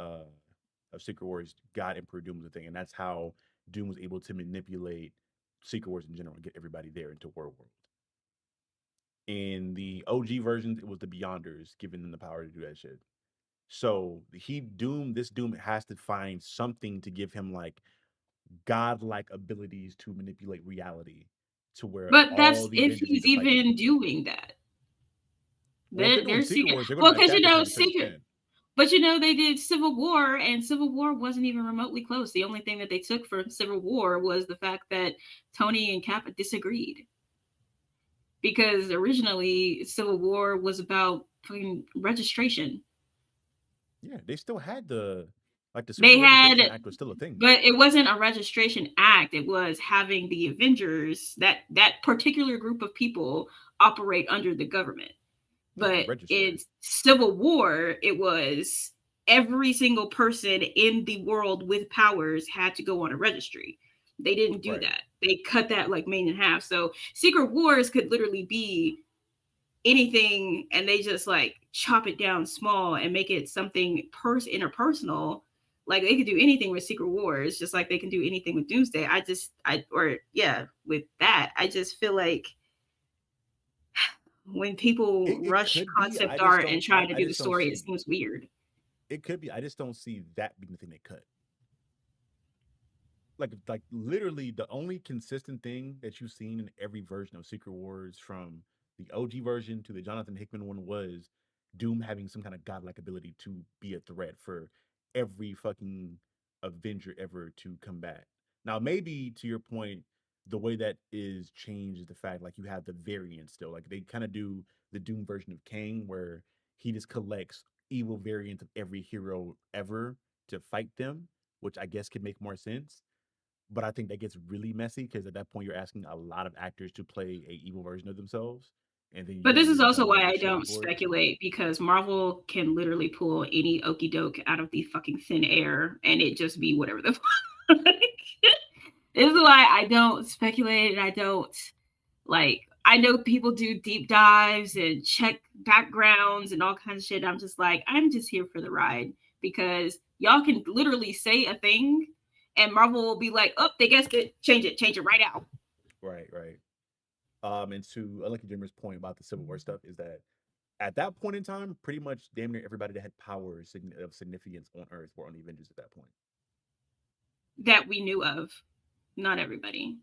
Secret Wars, God Emperor Doom was a thing, and that's how Doom was able to manipulate Secret Wars in general and get everybody there into World. In the OG versions, it was the Beyonders giving them the power to do that shit. So this Doom has to find something to give him like godlike abilities to manipulate reality to where But all that's the if Avengers need he's to fight him. even doing that. Well, if they're doing There's Secret secret. Wars, they're going Well, to because adapt it to a certain secret. extent. But they did Civil War, and Civil War wasn't even remotely close. The only thing that they took from Civil War was the fact that Tony and Cap disagreed. Because originally Civil War was about fucking registration. Yeah, they still had the They Super had, Registration Act was still a thing. but it wasn't a registration act. It was having the Avengers, that particular group of people, operate under the government. Yeah, But register. in Civil War, it was every single person in the world with powers had to go on a registry. They didn't do Right. that. They cut that like main in half. So Secret Wars could literally be anything, and they just like chop it down small and make it something interpersonal. Like they could do anything with Secret Wars, just like they can do anything with Doomsday. With that, I just feel like when people It rush could be. concept art and try to I do the just don't story, it see. seems weird. It could be. I just don't see that being the thing they cut. Like literally the only consistent thing that you've seen in every version of Secret Wars from the OG version to the Jonathan Hickman one was Doom having some kind of godlike ability to be a threat for every fucking Avenger ever to combat. Now, maybe to your point, the way that is changed is the fact like you have the variants still. Like they kind of do the Doom version of Kang where he just collects evil variants of every hero ever to fight them, which I guess could make more sense. But I think that gets really messy because at that point you're asking a lot of actors to play a evil version of themselves, and then you But got to this is use also all why the I shit don't for it. speculate, because Marvel can literally pull any okey doke out of the fucking thin air and it just be whatever the fuck. This is why I don't speculate, and I don't like I know people do deep dives and check backgrounds and all kinds of shit. I'm just like, I'm just here for the ride because y'all can literally say a thing and Marvel will be like, oh, they guessed it. Change it right out. Right, right. And to Lucky Dreamer's point about the Civil War stuff is that at that point in time, pretty much damn near everybody that had powers of significance on Earth were on the Avengers at that point. That we knew of. Not everybody.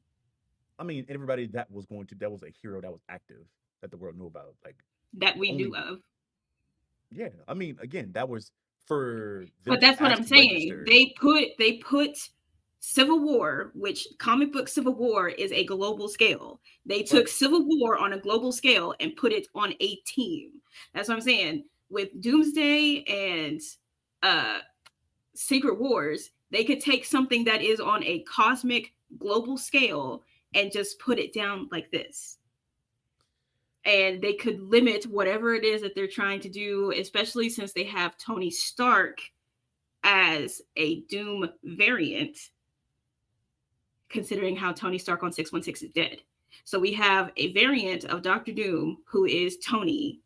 I mean, everybody that was a hero that was active that the world knew about. Like That we only, knew of. yeah. I mean, again, that was for them But to that's what ask I'm saying. register. They put Civil War, which comic book Civil War is a global scale. They took Right. Civil War on a global scale and put it on a team. That's what I'm saying. With Doomsday and uh Secret Wars, they could take something that is on a cosmic global scale and just put it down like this. And they could limit whatever it is that they're trying to do, especially since they have Tony Stark as a Doom variant, considering how Tony Stark on 616 is dead. So we have a variant of Doctor Doom who is Tony.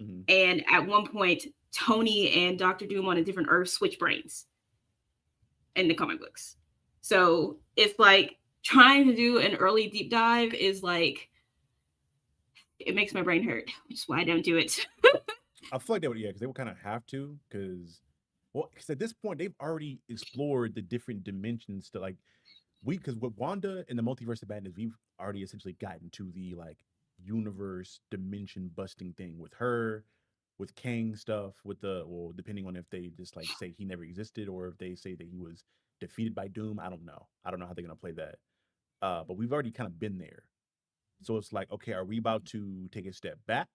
Mm-hmm. And at one point, Tony and Doctor Doom on a different Earth switch brains in the comic books. So it's like trying to do an early deep dive is like, it makes my brain hurt, which is why I don't do it. I feel like they would, yeah, because they would kind of have to, because at this point they've already explored the different dimensions to like because with Wanda in the Multiverse of Madness, we've already essentially gotten to the like universe dimension busting thing with her, with Kang stuff, with depending on if they just like say he never existed or if they say that he was defeated by Doom. I don't know. I don't know how they're gonna play that. But we've already kind of been there. So it's like, okay, are we about to take a step back?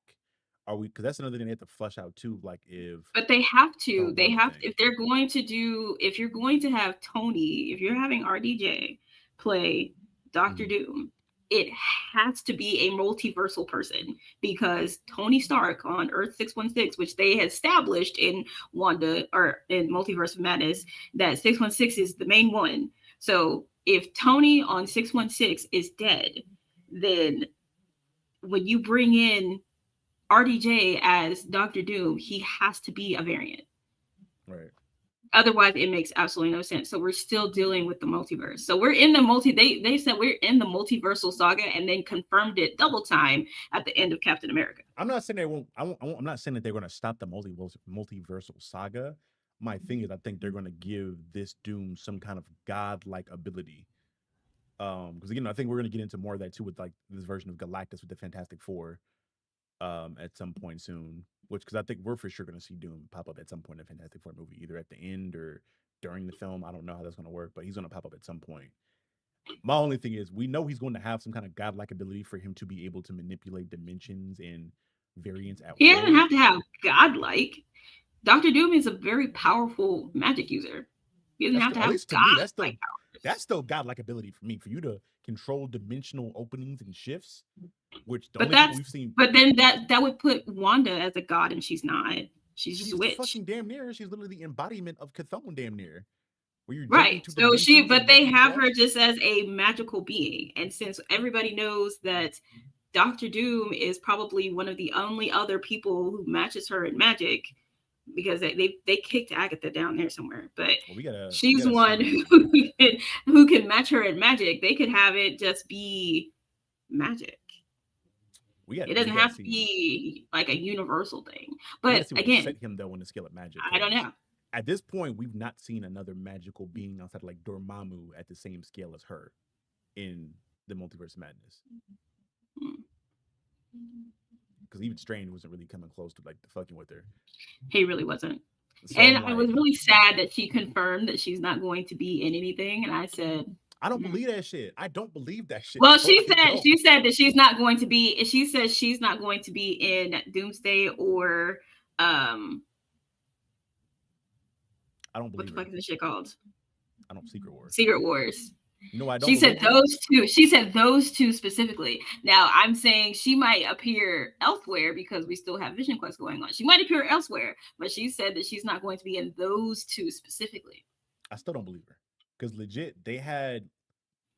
Are we? Because that's another thing they have to flush out too. Like if But they have the to. whole They Wanda have thing. if they're going to do if you're going to have Tony, if you're having RDJ play Doctor Mhm. Doom, it has to be a multiversal person because Tony Stark on Earth 616, which they had established in Wanda or in Multiverse of Madness, that 616 is the main one. So if Tony on 616 is dead, then when you bring in RDJ as Doctor Doom, he has to be a variant. Right. Otherwise, it makes absolutely no sense. So we're still dealing with the multiverse. So we're in the they said we're in the multiversal saga and then confirmed it double time at the end of Captain America. I'm not saying they won't. I'm not saying that they're going to stop the multiversal saga. My thing is, I think they're going to give this Doom some kind of godlike ability. Because again, I think we're going to get into more of that too with like this version of Galactus with the Fantastic Four. At some point soon, which because I think we're for sure going to see Doom pop up at some point in a Fantastic Four movie, either at the end or during the film. I don't know how that's going to work, but he's going to pop up at some point. My only thing is, we know he's going to have some kind of godlike ability for him to be able to manipulate dimensions and variants at He doesn't will. have to have godlike. Doctor Doom is a very powerful magic user. He doesn't That's have still, to at have least to me, godlike that's powers. still godlike ability for me. For you to control dimensional openings and shifts, which the But only people that's we've seen, but then that would put Wanda as a god, and she's not. She's just a she's witch. fucking damn near. She's literally the embodiment of Chthon, damn near. Where you're jumping Right. to So dimensions but and they making have stuff. her just as a magical being. And since everybody knows that Doctor Doom is probably one of the only other people who matches her in magic, because they kicked Agatha down there somewhere, but Well, we gotta she's one see. who can match her in magic. They could have it just be magic. It We doesn't gotta have to see. be like a universal thing. We gotta But see where they again, set him though on the scale of magic, I don't because know. at this point we've not seen another magical being outside of like Dormammu at the same scale as her in the Multiverse of Madness. Because even Strange wasn't really coming close to like the fucking with her. He really wasn't. So And I'm I was like, really sad that she confirmed that she's not going to be in anything. And I said, I don't believe that shit. I don't believe that shit, well, bro. I don't. she said that she's not going to be. She says she's not going to be in Doomsday or um, I don't what the believe fuck her. is this shit called? I don't Secret War. Secret Wars. You know, I don't She said believe her. those two. She said those two specifically. Now I'm saying she might appear elsewhere because we still have Vision Quest going on. She might appear elsewhere, but she said that she's not going to be in those two specifically. I still don't believe her because legit they had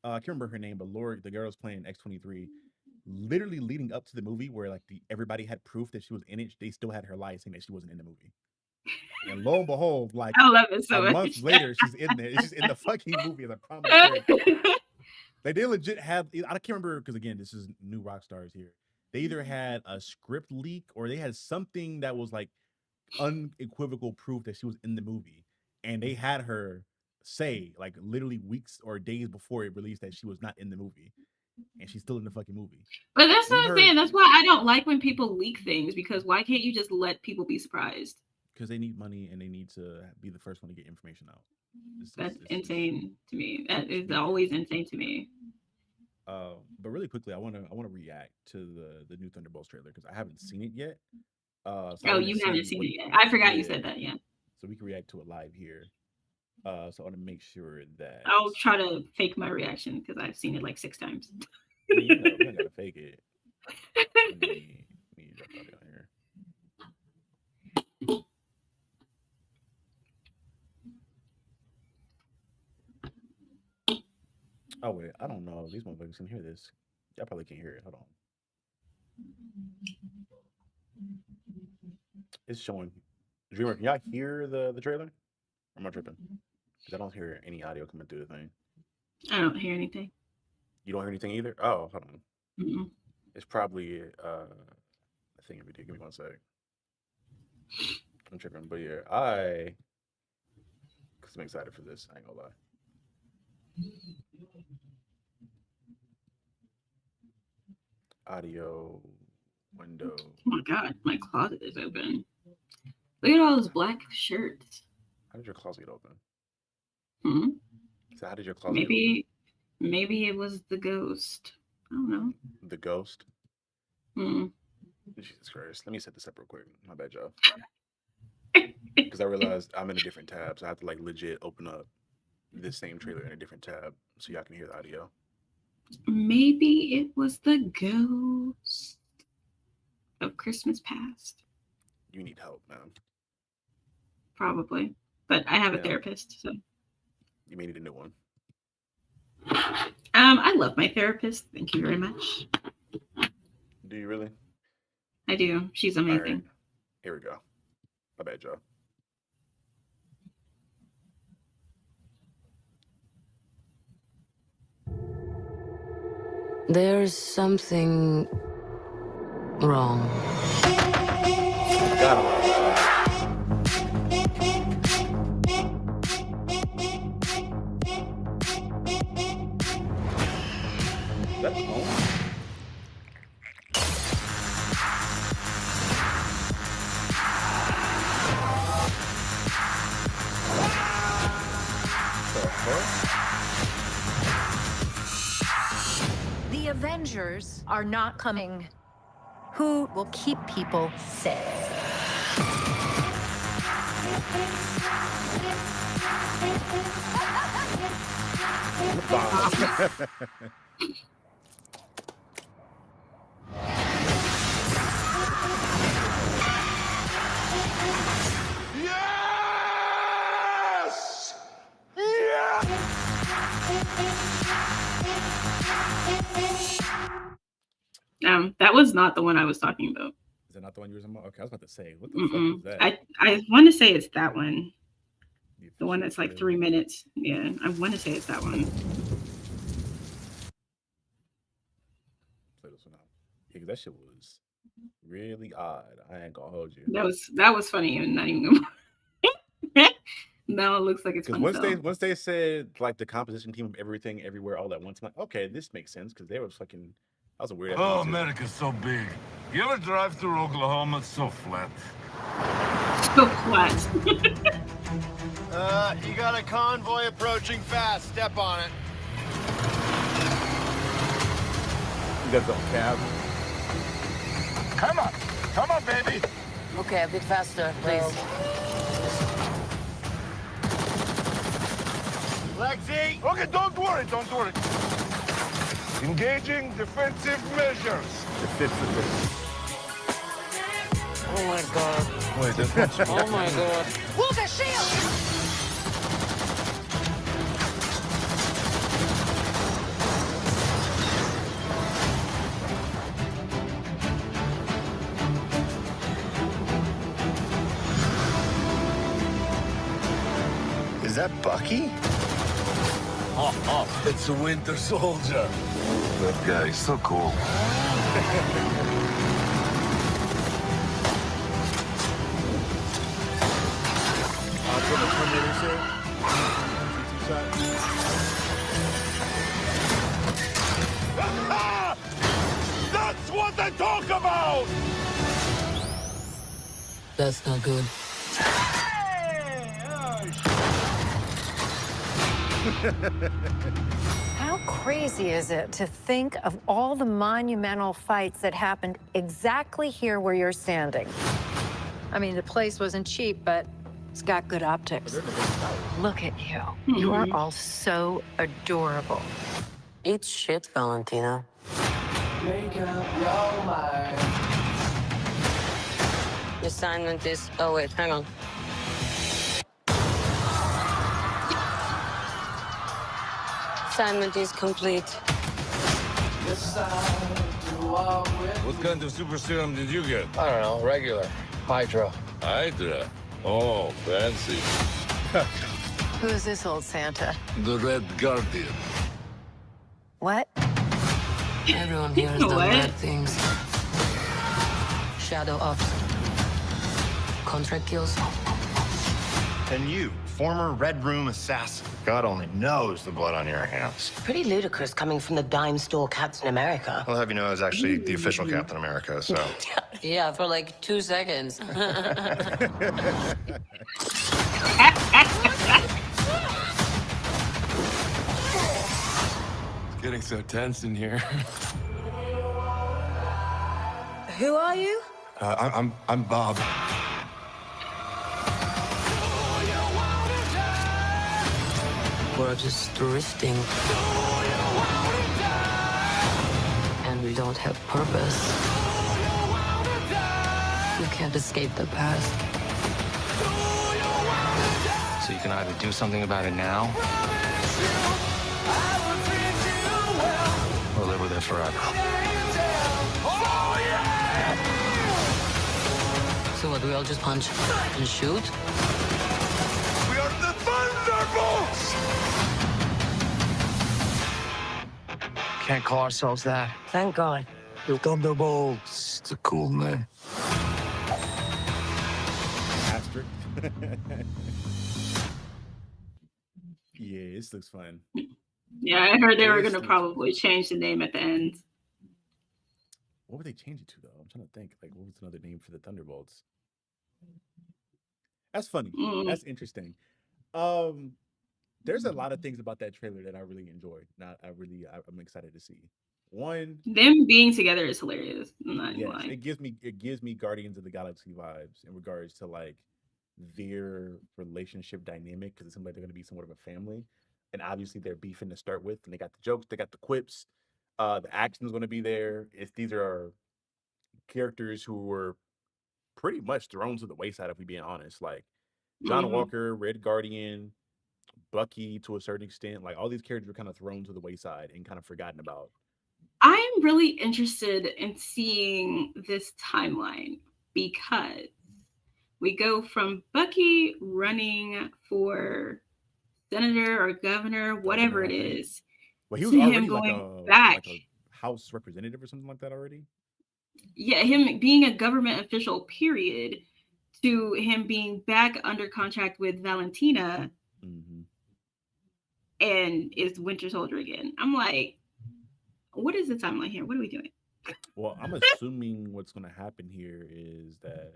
I can't remember her name, but Lori, the girl was playing X-23. literally leading up to the movie, where like everybody had proof that she was in it, they still had her lie saying that she wasn't in the movie. And lo and behold, like I love it so a month much. later, she's in there. She's in the fucking movie as a prominent character. Like they legit have. I can't remember because again, this is new rock stars here. They either had a script leak or they had something that was like unequivocal proof that she was in the movie, and they had her say like literally weeks or days before it released that she was not in the movie, and she's still in the fucking movie. But that's what I'm saying. That's why I don't like when people leak things, because why can't you just let people be surprised? Because they need money and they need to be the first one to get information out. That's insane to me. That is always insane to me. But really quickly, I want to react to the new Thunderbolts trailer because I haven't seen it yet. So you haven't seen it yet. I forgot you said that. Yeah. So we can react to it live here. So I want to make sure that I'll try to fake my reaction because I've seen it like 6 times. You don't gotta fake it. Let me drop that down here. Oh wait, I don't know. These motherfuckers can hear this. Y'all probably can't hear it. Hold on. It's showing. Dreamer, can y'all hear the trailer? Or am I tripping? Because I don't hear any audio coming through the thing. I don't hear anything. You don't hear anything either? Oh, hold on. Mm-mm. It's probably a thing every day. Give me 1 sec. I'm tripping, but yeah, because I'm excited for this. I ain't gonna lie. Audio window. Oh my god, my closet is open. Look at all those black shirts. How did your closet get open? Hmm? So how did your closet get open? Maybe it was the ghost. I don't know. The ghost? Hmm. Jesus Christ. Let me set this up real quick. My bad, y'all. Because I realized I'm in a different tab, so I have to like legit open up this same trailer in a different tab so y'all can hear the audio. Maybe it was the ghost of Christmas past. You need help, man. Probably. But I have a therapist, so. You may need a new one. I love my therapist. Thank you very much. Do you really? I do. She's amazing. Right. Here we go. My bad, y'all. There's something wrong. Gotta love it. Is that a clone? The Avengers are not coming. Who will keep people safe? Yes! Yeah! That was not the one I was talking about. Is that not the one you were talking about? Okay, I was about to say, what the fuck was that? I want to say it's that one. The one that's like 3 minutes. Yeah, I want to say it's that one. Play this one out. Yeah, because that shit was really odd. I ain't gonna hold you. That was funny and not even gonna... Now it looks like it's because once they said like the composition team of everything everywhere all at once, I'm like, okay, this makes sense because they were fucking. That was a weird. Oh, America's so big. You ever drive through Oklahoma? It's so flat. So flat. You got a convoy approaching fast. Step on it. You got the cab. Come on, baby. Okay, a bit faster, please. Lexi! Okay, don't worry. Engaging defensive measures. Oh my god. Wait, there's much more. Oh my god. Move the shield! that Bucky? It's the Winter Soldier. That guy is so cool. From the Terminator shit. That's what they talk about! That's not good. How crazy is it to think of all the monumental fights that happened exactly here where you're standing? I mean, the place wasn't cheap, but it's got good optics. Look at you. You are all so adorable. Eat shit, Valentina. Make up your mind. The assignment is... Oh, wait, hang on. Assignment is complete. What kind of super serum did you get? I don't know, regular. Hydra. Hydra. Oh, fancy. Who is this old Santa? The Red Guardian. What? Everyone here has done What? bad things. Shadow ops. Contract kills. And you, former Red Room assassin. God only knows the blood on your hands. Pretty ludicrous coming from the dime store Captain America. I'll have you know I was actually the official Captain America, so. Yeah, for like 2 seconds. It's getting so tense in here. Who are you? I'm Bob. We're just drifting. And we don't have purpose. We can't escape the past. So you can either do something about it now, or live with it forever. So what, do we all just punch and shoot? We are the Thunderbolts! Can't call ourselves that. Thank God. The Thunderbolts. It's a cool name. Asterisk. Yeah, this looks fun. Yeah, I heard they were This gonna looks- probably change the name at the end. What would they change it to though? I'm trying to think. Like, what was another name for the Thunderbolts? That's funny. Mm. That's interesting. There's a lot of things about that trailer that I really enjoyed. I'm excited to see. One, Them being together is hilarious. I'm not yes, gonna lie. it gives me Guardians of the Galaxy vibes in regards to like their relationship dynamic because it seems like they're going to be somewhat of a family, and obviously they're beefing to start with, and they got the jokes, they got the quips, the action is going to be there. These are characters who were pretty much thrown to the wayside, if we being honest. Like John Mhm. Walker, Red Guardian, Bucky to a certain extent, like all these characters were kind of thrown to the wayside and kind of forgotten about. I'm really interested in seeing this timeline because we go from Bucky running for senator or governor, whatever it Governor, I think. is, Well, he was to him already going back. like a House representative or something like that already. Yeah, him being a government official, period, to him being back under contract with Valentina Mm-hmm. and is Winter Soldier again. I'm like, what is the timeline here? What are we doing? Well, I'm assuming what's going to happen here is that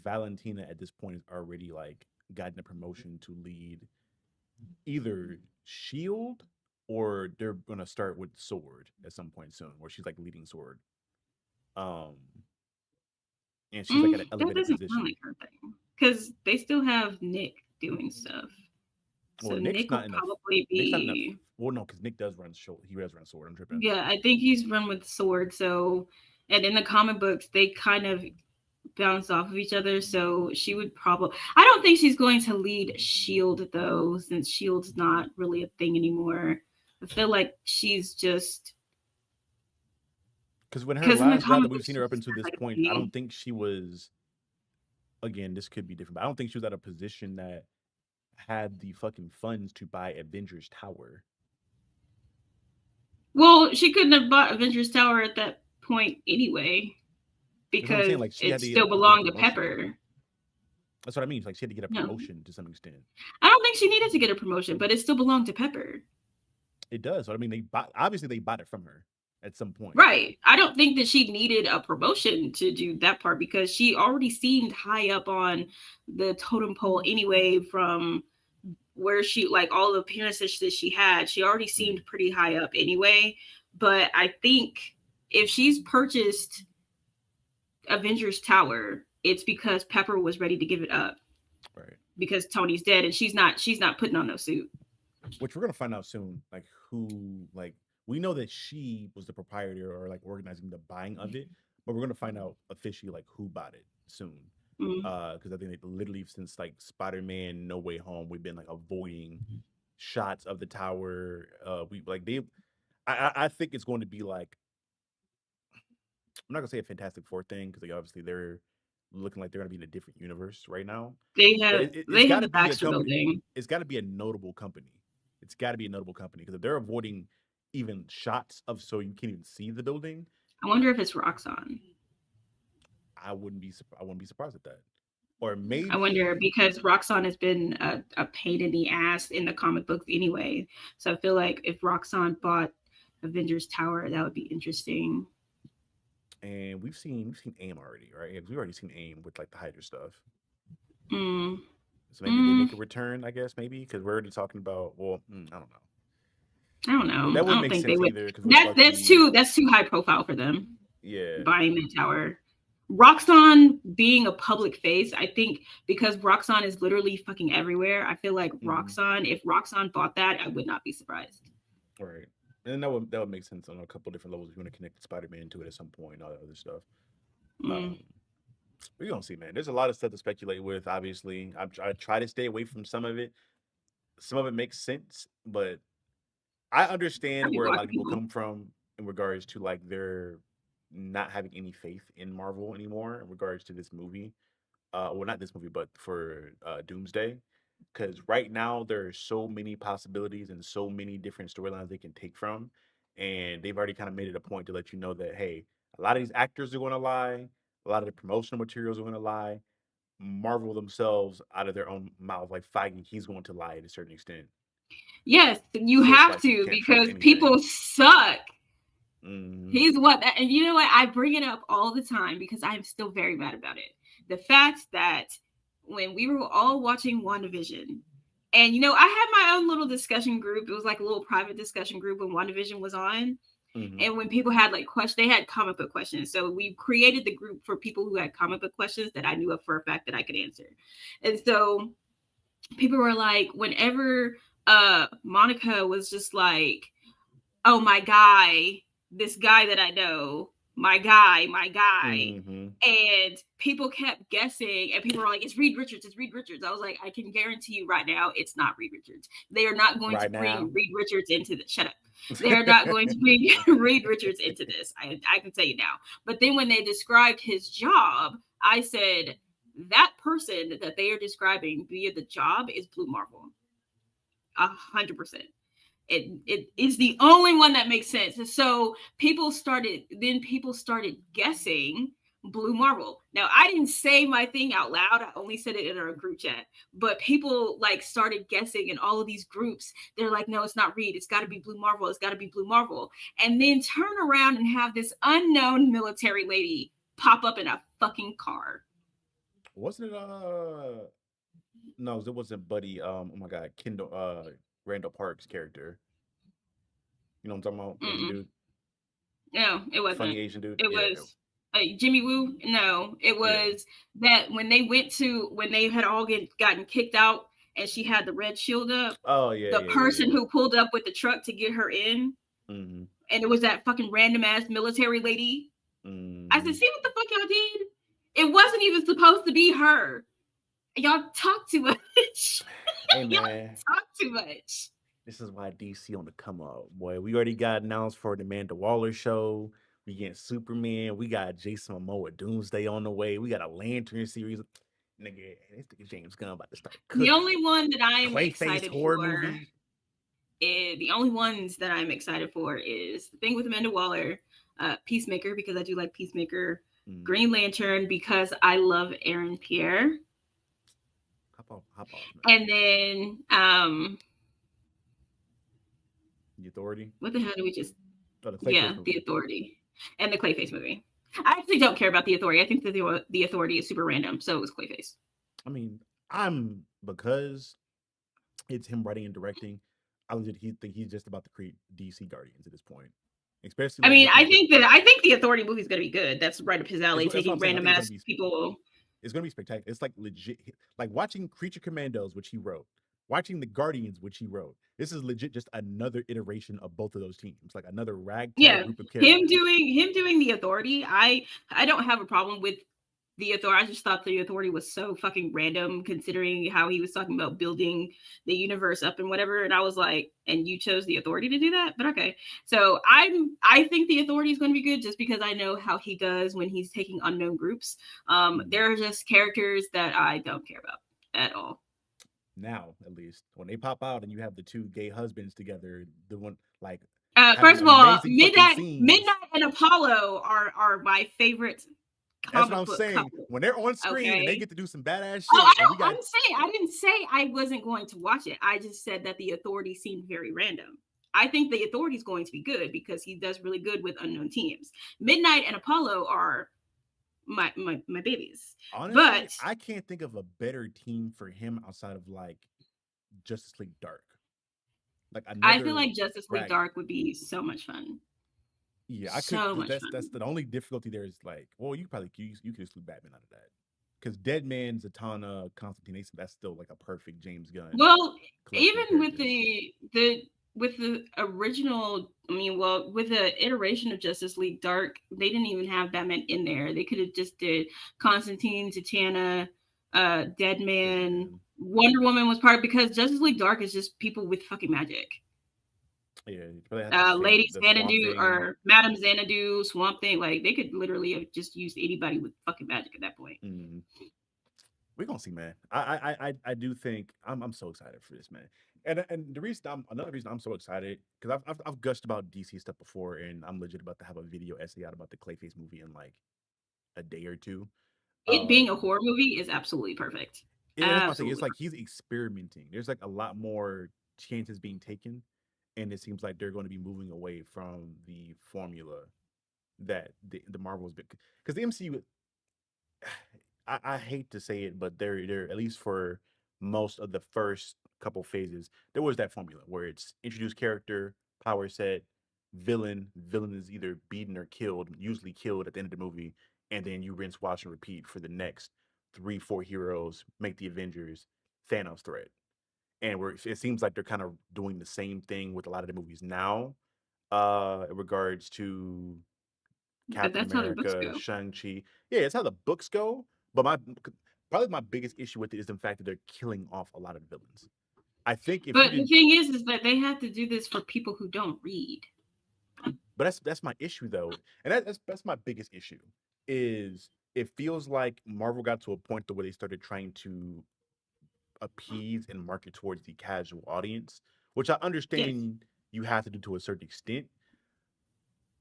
Valentina at this point has already like gotten a promotion to lead either Shield or they're going to start with Sword at some point soon, where she's like leading Sword. And she's like at an That elevated doesn't position. sound like her thing because they still have Nick doing stuff. So Well, Nick's Nick not will enough. probably Nick's not enough. be. Well, no, because Nick does run Sword. He does run Sword. I'm tripping. Yeah, I think he's run with Sword. So, and in the comic books, they kind of bounce off of each other. So she would probably. I don't think she's going to lead Shield though, since Shield's not really a thing anymore. I feel like she's just. Because when her 'Cause in the last job comic that we've books, seen her up she's until just this like a point, I don't thing. think she was. Again, this could be different, but I don't think she was at a position that had the fucking funds to buy Avengers Tower. Well, she couldn't have bought Avengers Tower at that point anyway, That's what I'm saying. because Like she it had to still get a belonged to promotion. Pepper. That's what I mean. Like she had to get a No. promotion to some extent. I don't think she needed to get a promotion, but it still belonged to Pepper. It does. So, I mean, they bought it from her at some point. Right. I don't think that she needed a promotion to do that part, because she already seemed high up on the totem pole anyway, from where she, like, all the appearances that she had. She already seemed pretty high up anyway. But I think if she's purchased Avengers Tower, it's because Pepper was ready to give it up. Right. Because Tony's dead and she's not putting on no suit. Which we're gonna find out soon. Like who, like we know that she was the proprietor or like organizing the buying of it, but we're gonna find out officially like who bought it soon. Because I think they literally since like Spider-Man No Way Home, we've been like avoiding shots of the tower. I think it's going to be like, I'm not gonna say a Fantastic Four thing because obviously they're looking like they're gonna be in a different universe right now. They have It's got to the be a Baxter company. building. It's got to be a notable company. It's got to be a notable company because if they're avoiding even shots of so you can't even see the building. I wonder if it's Roxxon. I wouldn't be surprised at that. Or maybe I wonder, because Roxxon has been a pain in the ass in the comic books anyway. So I feel like if Roxxon bought Avengers Tower, that would be interesting. And we've seen AIM already, right? We've already seen AIM with like the Hydra stuff. Mm. So maybe they make a return, I guess, maybe because we're already talking about. Well, I don't know. That wouldn't make think sense they would. either. That's too high profile for them. Yeah, buying the tower. Roxxon being a public face, I think, because Roxxon is literally fucking everywhere. I feel like Roxxon, if Roxxon bought that, I would not be surprised. Right. And that would make sense on a couple different levels. If you want to connect Spider-Man to it at some point, all that other stuff. We're gonna see, man. There's a lot of stuff to speculate with. Obviously, I try to stay away from some of it. Some of it makes sense, but I understand where a lot of people come from in regards to like their not having any faith in Marvel anymore in regards to this movie. Well, not this movie, but for Doomsday. Because right now there are so many possibilities and so many different storylines they can take from, and they've already kind of made it a point to let you know that hey, a lot of these actors are going to lie, a lot of the promotional materials are going to lie. Marvel themselves, out of their own mouth, like Feige, he's going to lie to a certain extent. Yes, you have to, because people suck. He's what, and you know what? I bring it up all the time because I'm still very mad about it. The fact that when we were all watching WandaVision, and you know, I had my own little discussion group. It was like a little private discussion group when WandaVision was on. And when people had like questions, they had comic book questions. So we created the group for people who had comic book questions that I knew of for a fact that I could answer. And so people were like, whenever Monica was just like, oh, my guy, this guy that I know, my guy. And people kept guessing, and people were like, it's Reed Richards. I was like, I can guarantee you right now, it's not Reed Richards. They are not going to bring Reed Richards into this. Shut up. They are not going to bring Reed Richards into this. I can tell you now. But then when they described his job, I said, that person that they are describing via the job is Blue Marvel. 100%. It is the only one that makes sense. So people started guessing Blue Marvel. Now, I didn't say my thing out loud. I only said it in our group chat. But people like started guessing in all of these groups. They're like, no, it's not Reed. It's got to be Blue Marvel. It's got to be Blue Marvel. And then turn around and have this unknown military lady pop up in a fucking car. Wasn't it no, it wasn't Buddy. Oh my God, Randall Park's character. You know what I'm talking about? Asian dude. No, it wasn't. Funny Asian dude. It was Jimmy Woo. No, it was that when they had all gotten kicked out and she had the red shield up. Oh yeah. The person who pulled up with the truck to get her in, and it was that fucking random ass military lady. I said, see what the fuck y'all did? It wasn't even supposed to be her. Y'all talk too much. Hey, man. Y'all talk too much. This is why DC on the come up, boy. We already got announced for the Amanda Waller show. We get Superman. We got Jason Momoa Doomsday on the way. We got a Lantern series. Nigga, this nigga James Gunn about to start The cooking. only one that I'm Clayface excited horror for. movie. The only ones that I'm excited for is the thing with Amanda Waller, Peacemaker, because I do like Peacemaker, Green Lantern, because I love Aaron Pierre. Hop off, man. And then The Authority. what the hell did we just The The Authority. And the Clayface movie. I actually don't care about The Authority. I think that the Authority is super random, so it was Clayface. I mean, because it's him writing and directing, I legit think he's just about to create DC Guardians at this point. Especially, I mean, I think the Authority movie is gonna be good. That's right up his alley, taking random ass people. It's gonna be spectacular. It's like legit, like watching Creature Commandos, which he wrote, watching the Guardians, which he wrote. This is legit just another iteration of both of those teams, like another ragtag group of characters. Him doing the Authority. I don't have a problem with the Authority. I just thought the Authority was so fucking random, considering how he was talking about building the universe up and whatever. And I was like, and you chose the Authority to do that? But okay. So I think the Authority is going to be good, just because I know how he does when he's taking unknown groups. There are just characters that I don't care about at all. Now, at least, when they pop out and you have the two gay husbands together, the one like first of all, Midnight and Apollo are my favorite. That's what I'm saying. Couple. When they're on screen and they get to do some badass shit. I didn't say I wasn't going to watch it. I just said that the Authority seemed very random. I think the Authority is going to be good because he does really good with unknown teams. Midnight and Apollo are my babies. Honestly, but I can't think of a better team for him outside of like Justice League Dark. Like I feel like Justice League Dark would be so much fun. Yeah, I could. That's the only difficulty there is like, well, you could exclude Batman out of that because Deadman, Zatanna, Constantine, that's still like a perfect James Gunn. Well, even with the original, with the iteration of Justice League Dark, they didn't even have Batman in there. They could have just did Constantine, Zatanna, Deadman, Wonder Woman was part, because Justice League Dark is just people with fucking magic. Yeah, Lady Xanadu or Madame Xanadu, Swamp Thing, like they could literally have just used anybody with fucking magic at that point. We're gonna see, man. I do think I'm so excited for this, man. And the reason another reason I'm so excited, because I've gushed about DC stuff before, and I'm legit about to have a video essay out about the Clayface movie in like a day or two. It being a horror movie is absolutely perfect. Yeah, that's my thing. It's like he's experimenting. There's like a lot more chances being taken. And it seems like they're going to be moving away from the formula that the Marvel's been, because the MCU, I hate to say it, but they're at least for most of the first couple phases, there was that formula where it's introduce character, power set, villain is either beaten or killed, usually killed at the end of the movie, and then you rinse, wash, and repeat for the next 3-4 heroes, make the Avengers, Thanos threat. And it seems like they're kind of doing the same thing with a lot of the movies now, in regards to Captain America, Shang-Chi. Yeah, it's how the books go. But probably my biggest issue with it is the fact that they're killing off a lot of the villains. I think the thing is that they have to do this for people who don't read. But that's my issue though, and that's my biggest issue. Is it feels like Marvel got to a point where they started trying to appease and market towards the casual audience, which I understand you have to do to a certain extent.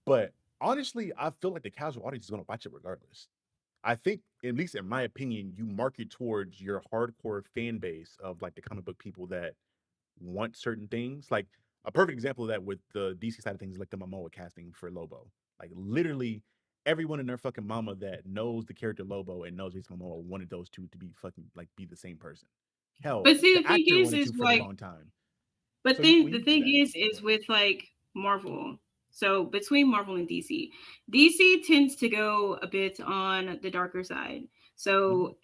But honestly, I feel like the casual audience is going to watch it regardless. I think, at least in my opinion, you market towards your hardcore fan base of like the comic book people that want certain things. Like a perfect example of that with the DC side of things is like the Momoa casting for Lobo. Like literally everyone in their fucking mama that knows the character Lobo and knows Jason Momoa wanted those two to be fucking like be the same person. Hell, but see, the thing is like, a long time. But then the thing is with like Marvel. So between Marvel and DC tends to go a bit on the darker side. So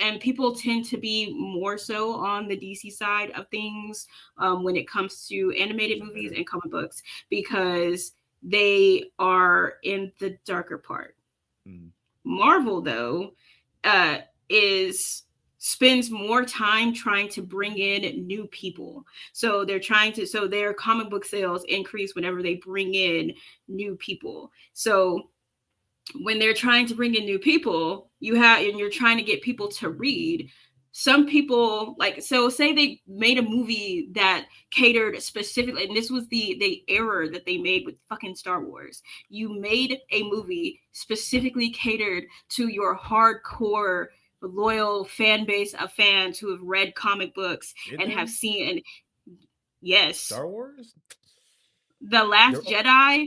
and people tend to be more so on the DC side of things when it comes to animated movies and comic books, because they are in the darker part. Marvel though spends more time trying to bring in new people. So their comic book sales increase whenever they bring in new people. So when they're trying to bring in new people, you're trying to get people to read. Some people, like, so say they made a movie that catered specifically, and this was the error that they made with fucking Star Wars. You made a movie specifically catered to your hardcore loyal fan base of fans who have read comic books and have seen, and yes, Star Wars. The Last Jedi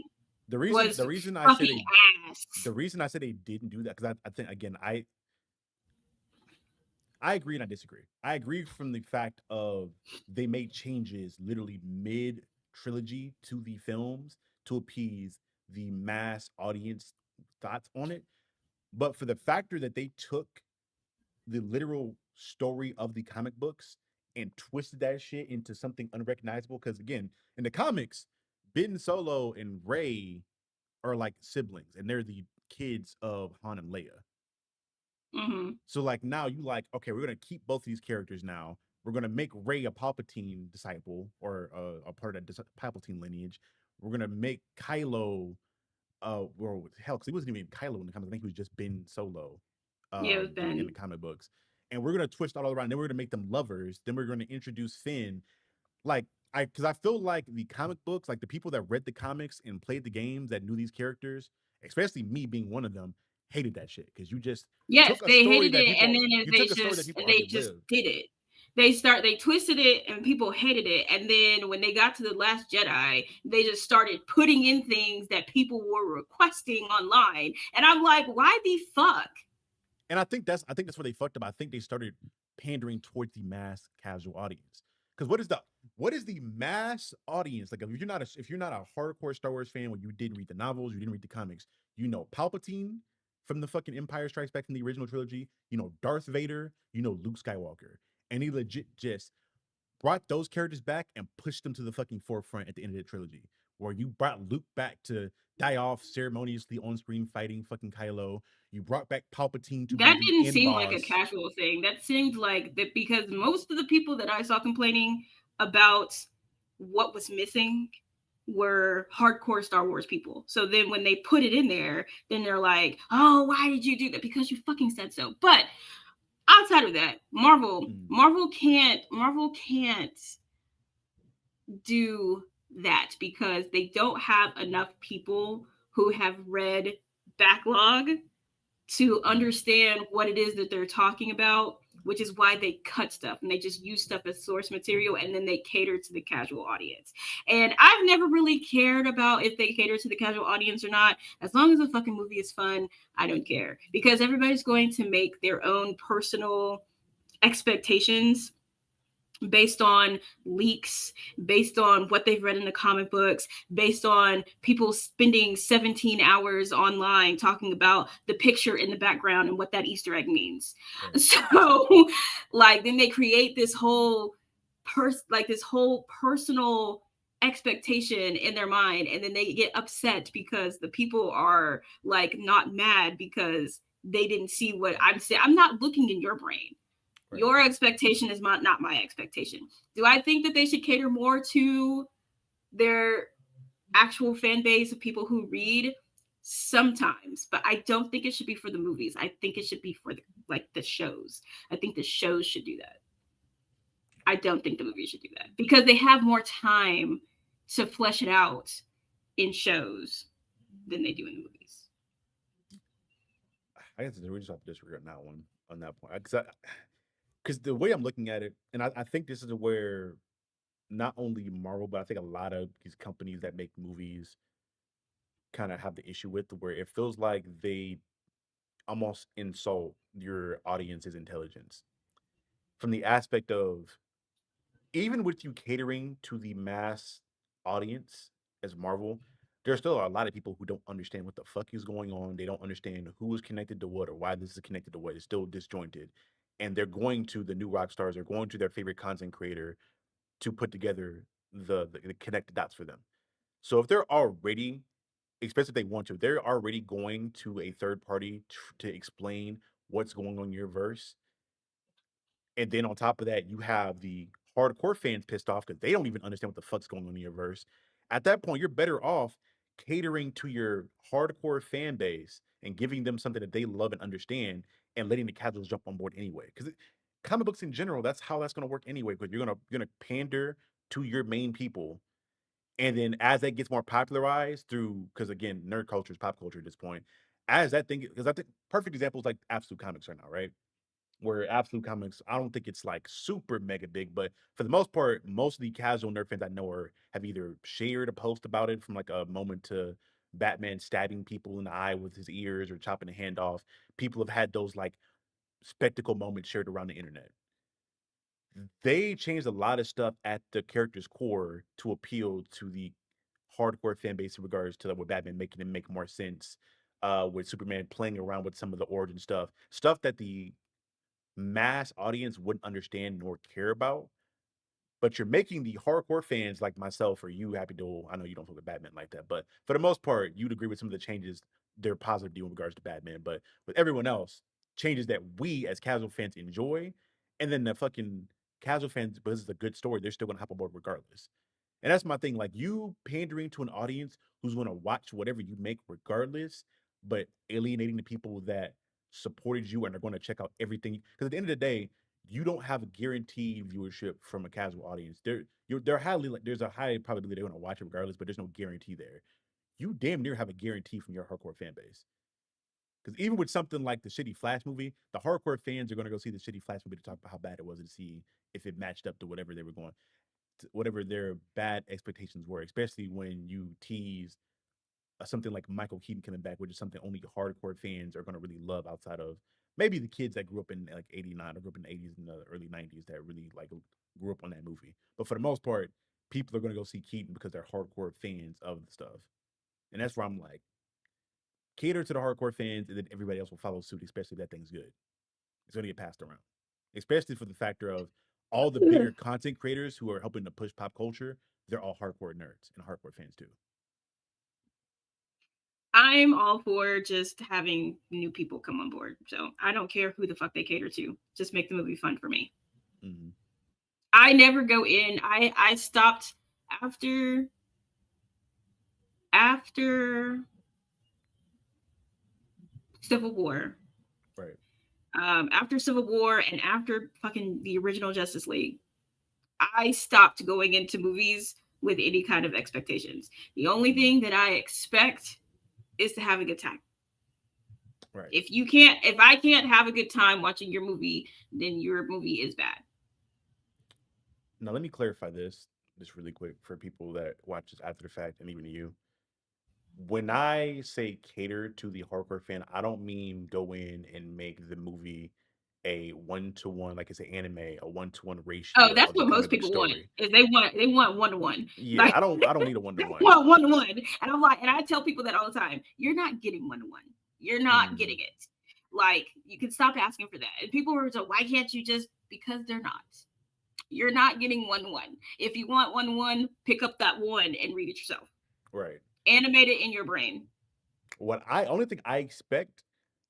The was reason I said fucking ass. the reason I said they didn't do that, because I think, again, I agree and I disagree. I agree from the fact of they made changes literally mid trilogy to the films to appease the mass audience thoughts on it. But for the factor that they took the literal story of the comic books and twisted that shit into something unrecognizable, because again, in the comics, Ben Solo and Rey are like siblings, and they're the kids of Han and Leia. Mm-hmm. So like now you like, okay, we're gonna keep both these characters now. We're gonna make Rey a Palpatine disciple or a part of that Palpatine lineage. We're gonna make Kylo, or hell, because he wasn't even Kylo in the comics. I think he was just Ben Solo, Yeah, it was Ben in the comic books. And we're gonna twist all around. Then we're gonna make them lovers. Then we're gonna introduce Finn. Like because I feel like the comic books, like the people that read the comics and played the games that knew these characters, especially me being one of them, hated that shit because you just yes, they hated it, people, and then they just did it. They twisted it, and people hated it. And then when they got to the Last Jedi, they just started putting in things that people were requesting online, and I'm like, why the fuck? And I think that's where they fucked up. I think they started pandering towards the mass casual audience. Because what is the mass audience like? If you're not a hardcore Star Wars fan, when you didn't read the novels, you didn't read the comics, you know Palpatine from the fucking Empire Strikes Back from the original trilogy, you know Darth Vader, you know Luke Skywalker, and he legit just brought those characters back and pushed them to the fucking forefront at the end of the trilogy, where you brought Luke back to die off ceremoniously on screen fighting fucking Kylo. You brought back Palpatine to that be didn't the end seem boss. like a casual thing. That seemed like that because most of the people that I saw complaining about what was missing were hardcore Star Wars people. So then when they put it in there, then they're like, "Oh, why did you do that? Because you fucking said so." But outside of that, Marvel can't do that because they don't have enough people who have read backlog to understand what it is that they're talking about, which is why they cut stuff and they just use stuff as source material, and then they cater to the casual audience. And I've never really cared about if they cater to the casual audience or not. As long as the fucking movie is fun, I don't care, because everybody's going to make their own personal expectations based on leaks, based on what they've read in the comic books, based on people spending 17 hours online talking about the picture in the background and what that Easter egg means. Right. So, like, then they create this whole personal expectation in their mind, and then they get upset because the people are like not mad because they didn't see what I'm saying. I'm not looking in your brain. Right. Your expectation is not my expectation. Do I think that they should cater more to their actual fan base of people who read? Sometimes, but I don't think it should be for the movies. I think it should be for the shows. I think the shows should do that. I don't think the movies should do that because they have more time to flesh it out in shows than they do in the movies. I guess we just have to disagree on that one, on that point. Because the way I'm looking at it, and I think this is where not only Marvel, but I think a lot of these companies that make movies kind of have the issue with, where it feels like they almost insult your audience's intelligence. From the aspect of, even with you catering to the mass audience as Marvel, there's still a lot of people who don't understand what the fuck is going on. They don't understand who is connected to what or why this is connected to what. It's still disjointed. And they're going to the new rock stars, they're going to their favorite content creator to put together the connected dots for them. So if they're already, especially if they want to, they're already going to a third party to explain what's going on in your verse. And then on top of that, you have the hardcore fans pissed off because they don't even understand what the fuck's going on in your verse. At that point, you're better off catering to your hardcore fan base and giving them something that they love and understand, and letting the casuals jump on board anyway. Because comic books in general, that's how that's going to work anyway. Because you're gonna pander to your main people, and then as that gets more popularized through, because again, nerd culture is pop culture at this point. As that thing, because I think perfect examples like Absolute Comics right now, right? Where Absolute Comics, I don't think it's like super mega big, but for the most part, most of the casual nerd fans I know have either shared a post about it, from like a moment to Batman stabbing people in the eye with his ears or chopping a hand off. People have had those like spectacle moments shared around the internet. They changed a lot of stuff at the character's core to appeal to the hardcore fan base in regards to with Batman making it make more sense. With Superman playing around with some of the origin stuff that the mass audience wouldn't understand nor care about. But you're making the hardcore fans like myself or you happy to. I know you don't look at Batman like that, but for the most part, you'd agree with some of the changes they're positive in regards to Batman. But with everyone else, changes that we as casual fans enjoy, and then the fucking casual fans, because it's a good story, they're still gonna hop on board regardless. And that's my thing. Like you pandering to an audience who's gonna watch whatever you make regardless, but alienating the people that supported you and are going to check out everything. Because at the end of the day, you don't have a guaranteed viewership from a casual audience. They're highly like there's a high probability they're going to watch it regardless, but there's no guarantee there. You damn near have a guarantee from your hardcore fan base. Because even with something like the shitty Flash movie, the hardcore fans are going to go see the shitty Flash movie to talk about how bad it was and see if it matched up to whatever they were going, to whatever their bad expectations were. Especially when you tease something like Michael Keaton coming back, which is something only hardcore fans are going to really love outside of maybe the kids that grew up in like 89 or grew up in the 80s and the early 90s that really like grew up on that movie. But for the most part, people are going to go see Keaton because they're hardcore fans of the stuff. And that's where I'm like, cater to the hardcore fans and then everybody else will follow suit, especially if that thing's good. It's going to get passed around, especially for the factor of all the bigger content creators who are helping to push pop culture. They're all hardcore nerds and hardcore fans too. I'm all for just having new people come on board. So I don't care who the fuck they cater to. Just make the movie fun for me. Mm-hmm. I never go in. I stopped after Civil War. Right. After Civil War and after fucking the original Justice League, I stopped going into movies with any kind of expectations. The only thing that I expect is to have a good time. Right. If I can't have a good time watching your movie, then your movie is bad. Now let me clarify this just really quick for people that watch this after the fact and even you. When I say cater to the hardcore fan, I don't mean go in and make the movie a 1-to-1, like it's an anime, a 1-to-1 ratio Oh, that's of the what most comic book people want. story. Is they want 1-to-1. Yeah, Like, I don't need a they 1-to-1. want 1-to-1. And I'm like, and I tell people that all the time. You're not getting 1-to-1. You're not getting it. Like, you can stop asking for that. And people are like, why can't you just, because they're not. You're not getting 1-to-1. If you want 1-to-1, pick up that one and read it yourself. Right. Animate it in your brain. What I only thing I expect,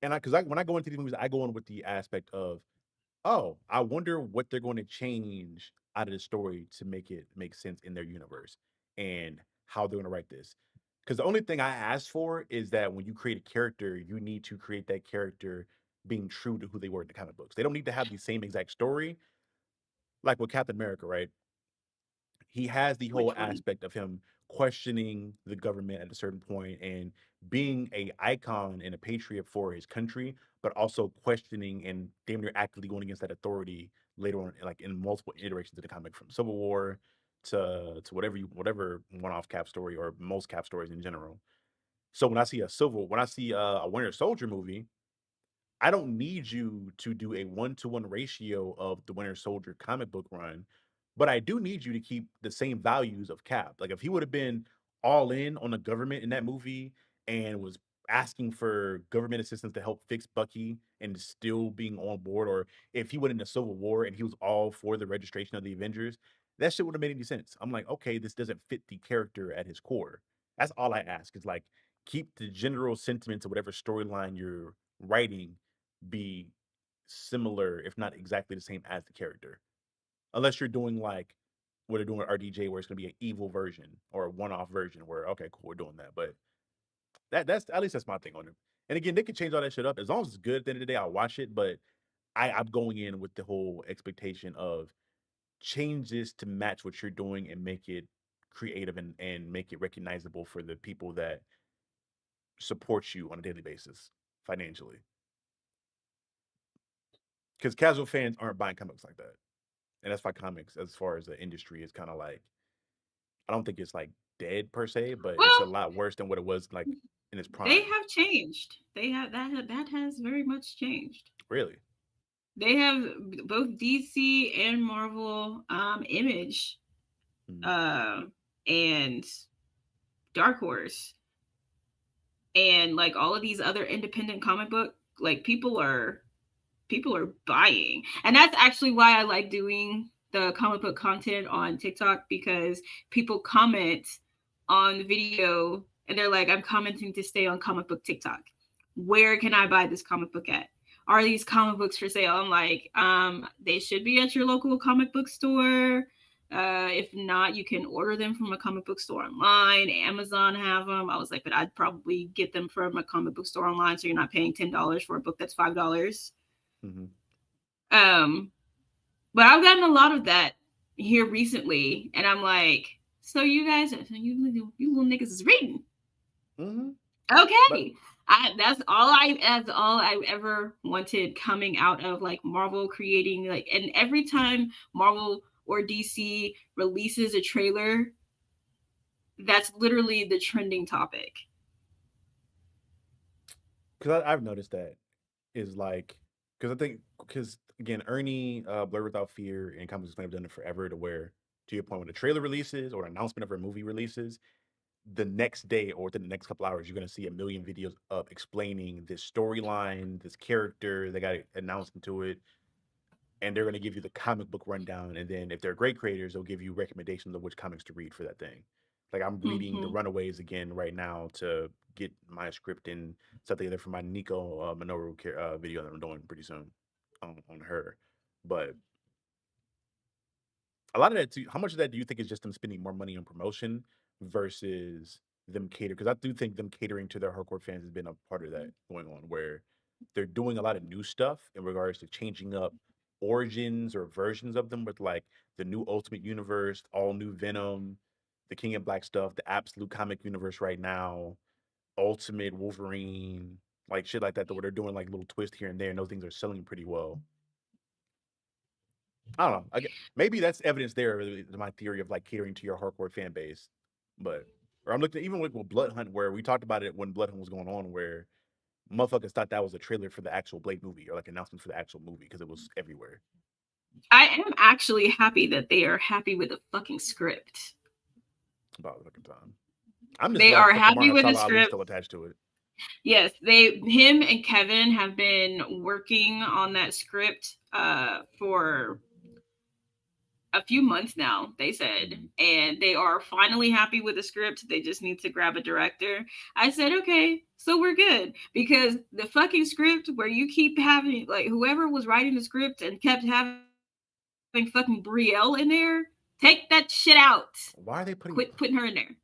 and when I go into these movies, I go in with the aspect of, oh, I wonder what they're going to change out of the story to make it make sense in their universe and how they're going to write this. Because the only thing I ask for is that when you create a character, you need to create that character being true to who they were in the comic books. They don't need to have the same exact story. Like with Captain America, right? He has the whole Which one? aspect of him questioning the government at a certain point and being a icon and a patriot for his country, but also questioning and damn near actively going against that authority later on, like in multiple iterations of the comic, from Civil War to whatever one-off Cap story or most Cap stories in general. So when I see a Winter Soldier movie, I don't need you to do a 1-to-1 ratio of the Winter Soldier comic book run, but I do need you to keep the same values of Cap. Like if he would have been all in on the government in that movie and was asking for government assistance to help fix Bucky and still being on board, or if he went into Civil War and he was all for the registration of the Avengers, that shit would have made any sense. I'm like, okay, this doesn't fit the character at his core. That's all I ask is like keep the general sentiments of whatever storyline you're writing be similar, if not exactly the same as the character. Unless you're doing like what they're doing with RDJ, where it's going to be an evil version or a one-off version where, okay, cool, we're doing that. But that's at least that's my thing on it. And again, they can change all that shit up as long as it's good. At the end of the day, I'll watch it. But I'm going in with the whole expectation of change this to match what you're doing and make it creative and make it recognizable for the people that support you on a daily basis financially. Because casual fans aren't buying comics like that. And that's why comics, as far as the industry, is kind of like, I don't think it's like dead per se, but it's a Well, lot worse than what it was like in its they prime. have changed. They have that has very much changed. Really? They have both DC and Marvel, Image, and Dark Horse, and like all of these other independent comic book, like people are buying. And that's actually why I like doing the comic book content on TikTok, because people comment on the video and they're like, I'm commenting to stay on comic book TikTok. Where can I buy this comic book at? Are these comic books for sale? I'm like, they should be at your local comic book store. If not, you can order them from a comic book store online. Amazon have them. I was like, but I'd probably get them from a comic book store online, so you're not paying $10 for a book that's $5. Mm-hmm. But I've gotten a lot of that here recently, and I'm like, so you guys, you little niggas is reading. Mm-hmm. Okay. That's all I ever wanted coming out of like Marvel creating, like, and every time Marvel or DC releases a trailer, that's literally the trending topic. Because I've noticed that is like, because I think, because again, Ernie, Blur Without Fear, and Comics Explained have done it forever, to where, to your point, when a trailer releases or an announcement of a movie releases, the next day or within the next couple hours, you're going to see a million videos of explaining this storyline, this character, they got announced into it, and they're going to give you the comic book rundown. And then if they're great creators, they'll give you recommendations of which comics to read for that thing. Like I'm reading The Runaways again right now to get my script and stuff together for my Nico Minoru video that I'm doing pretty soon on her. But a lot of that too, how much of that do you think is just them spending more money on promotion versus them cater? Because I do think them catering to their hardcore fans has been a part of that going on, where they're doing a lot of new stuff in regards to changing up origins or versions of them, with like the new Ultimate Universe, all new Venom, the King of Black stuff, the Absolute Comic Universe right now, Ultimate Wolverine, like shit like that, where they're doing like little twists here and there, and those things are selling pretty well. I don't know. Maybe that's evidence there to my theory of like catering to your hardcore fan base. But, or I'm looking at even like with Blood Hunt, where we talked about it when Blood Hunt was going on, where motherfuckers thought that was a trailer for the actual Blade movie or like announcement for the actual movie because it was everywhere. I am actually happy that they are happy with the fucking script. About the fucking time. I'm just they are happy with the script. script. Still attached to it. Yes, him and Kevin have been working on that script for a few months now, they said, and they are finally happy with the script. They just need to grab a director. I said, okay, so we're good, because the fucking script where you keep having like whoever was writing the script and kept having fucking Brielle in there, take that shit out. Why are they quit putting her in there?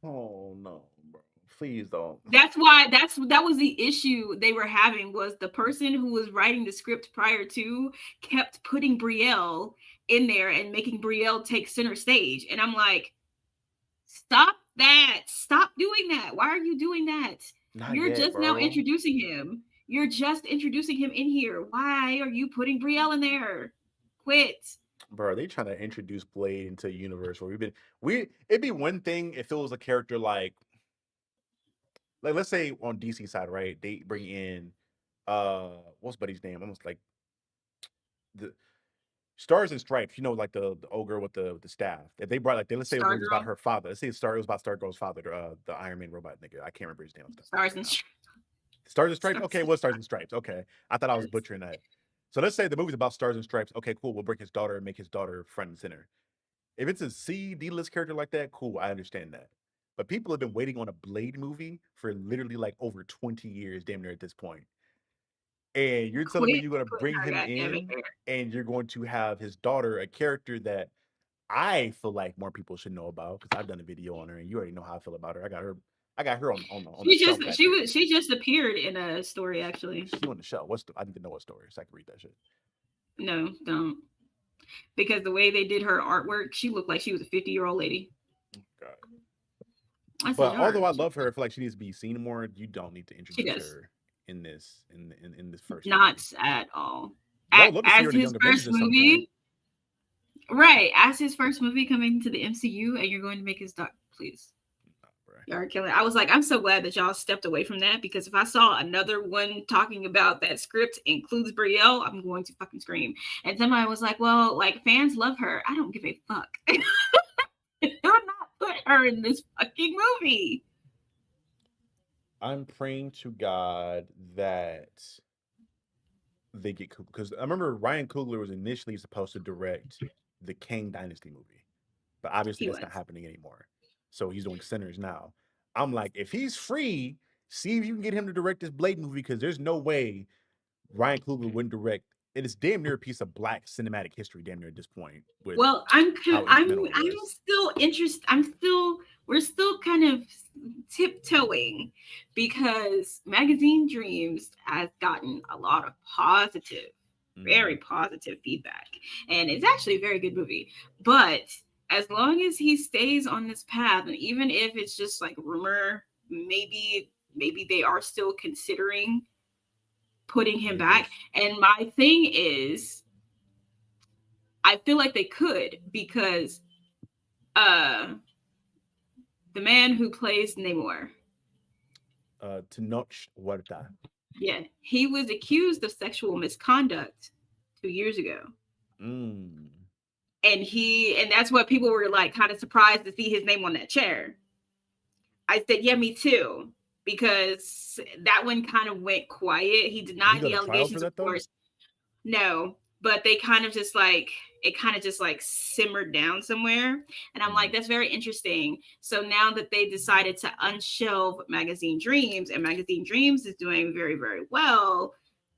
Oh no, bro. Please don't. That was the issue they were having, was the person who was writing the script prior to kept putting Brielle in there and making Brielle take center stage. And I'm like, stop that. Stop doing that. Why are you doing that? You're just now introducing him. You're just introducing him in here. Why are you putting Brielle in there? Quit. Bro, they trying to introduce Blade into a universe where it'd be one thing if it was a character like let's say on DC side, right? They bring in what's Buddy's name? Almost like the Stars and Stripes, like the old girl with the staff. If they brought let's say it was about her father. Let's say it was about Stargirl's father, the Iron Man robot nigga. I can't remember his name. Stars and Stripes. Stars and Stripes? Okay, what's Stars and Stripes? Okay. I thought I was butchering that. So let's say the movie's about Stars and Stripes. Okay, cool. We'll bring his daughter and make his daughter front and center. If it's a D-list character like that, cool. I understand that. But people have been waiting on a Blade movie for literally like over 20 years, damn near at this point. And you're telling me you're going to bring him in and you're going to have his daughter, a character that I feel like more people should know about, because I've done a video on her and you already know how I feel about her. I I got her on the She shelf just back she there. was she just appeared in a story actually. She on the shelf. I need to know what story so I can read that shit. No, don't. Because the way they did her artwork, she looked like she was a 50-year-old lady. God. I said, But all although I right. love her, I feel like she needs to be seen more. You don't need to She introduce does. her in this first Not movie. at all. I would love to see her As in the his Young Avengers first at some point. movie, right? As his first movie coming to the MCU, and you're going to make his doc, please. Y'all are killing it. I was like, I'm so glad that y'all stepped away from that, because if I saw another one talking about that script includes Brielle, I'm going to fucking scream. And somebody was like, well, like, fans love her. I don't give a fuck. Do not put her in this fucking movie. I'm praying to God that they get because I remember Ryan Coogler was initially supposed to direct the Kang Dynasty movie, but obviously that's not happening anymore. So he's doing Sinners now. I'm like, if he's free, see if you can get him to direct this Blade movie, because there's no way Ryan Coogler wouldn't direct. It is damn near a piece of black cinematic history, damn near at this point. With Well, how instrumental it I'm was. still interested. We're still kind of tiptoeing, because Magazine Dreams has gotten a lot of positive, very positive feedback, and it's actually a very good movie. But as long as he stays on this path, and even if it's just like rumor, maybe they are still considering putting him back. And my thing is, I feel like they could, because the man who plays Namor, Tenoch Huerta. yeah, he was accused of sexual misconduct 2 years ago. Mm. And that's what people were like kind of surprised to see his name on that chair. I said, yeah, me too, because that one kind of went quiet. He denied the allegations, of course. No, but they kind of just like, it kind of just like simmered down somewhere. And I'm like, that's very interesting. So now that they decided to unshelve Magazine Dreams, and Magazine Dreams is doing very, very well,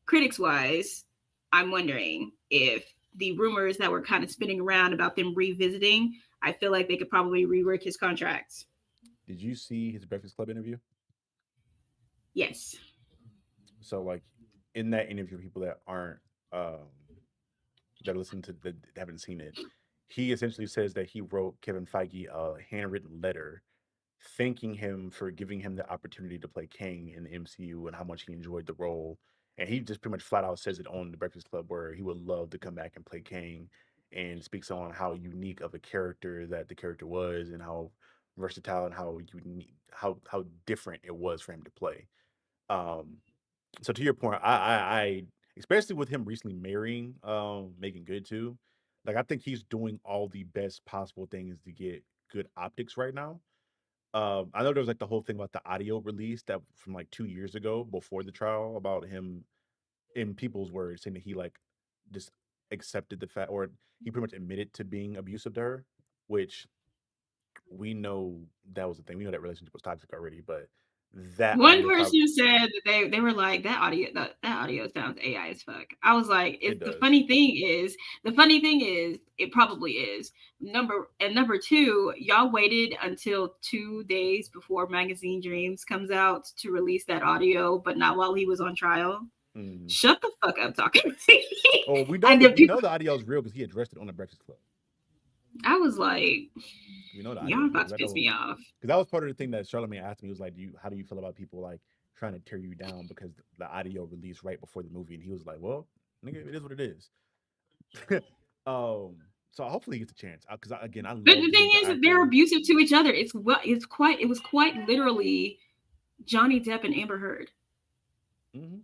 critics wise, I'm wondering if the rumors that were kind of spinning around about them revisiting, I feel like they could probably rework his contracts. Did you see his Breakfast Club interview? Yes. So, like, in that interview, people that aren't that listen to that haven't seen it, he essentially says that he wrote Kevin Feige a handwritten letter thanking him for giving him the opportunity to play Kang in the MCU and how much he enjoyed the role. And he just pretty much flat out says it on the Breakfast Club, where he would love to come back and play Kang, and speaks on how unique of a character that the character was, and how versatile and how unique, how different it was for him to play. Um, so to your point, I especially with him recently marrying Megan Good too, like, I think he's doing all the best possible things to get good optics right now. I know there was like the whole thing about the audio release that from like 2 years ago before the trial, about him, in people's words, saying that he like just accepted the fact, or he pretty much admitted to being abusive to her, which we know that was the thing. We know that relationship was toxic already, but that One audio file, person said that they were like, that audio sounds AI as fuck. I was like, it the does. funny thing is it probably is. Number two, y'all waited until 2 days before Magazine Dreams comes out to release that audio, but not while he was on trial. Mhm. Shut the fuck up talking. Oh, we And know then we know the audio is real because he addressed it on the Breakfast Club. I was like, We know the audio y'all is real. about to piss me off. Because that was part of the thing that Charlamagne asked me. He was like, how do you feel about people like trying to tear you down because the audio released right before the movie? And he was like, well, nigga, it is what it is. So hopefully he gets a chance. Because again, I love. But the thing is, they're abusive to each other. It was quite literally Johnny Depp and Amber Heard. Mm-hmm.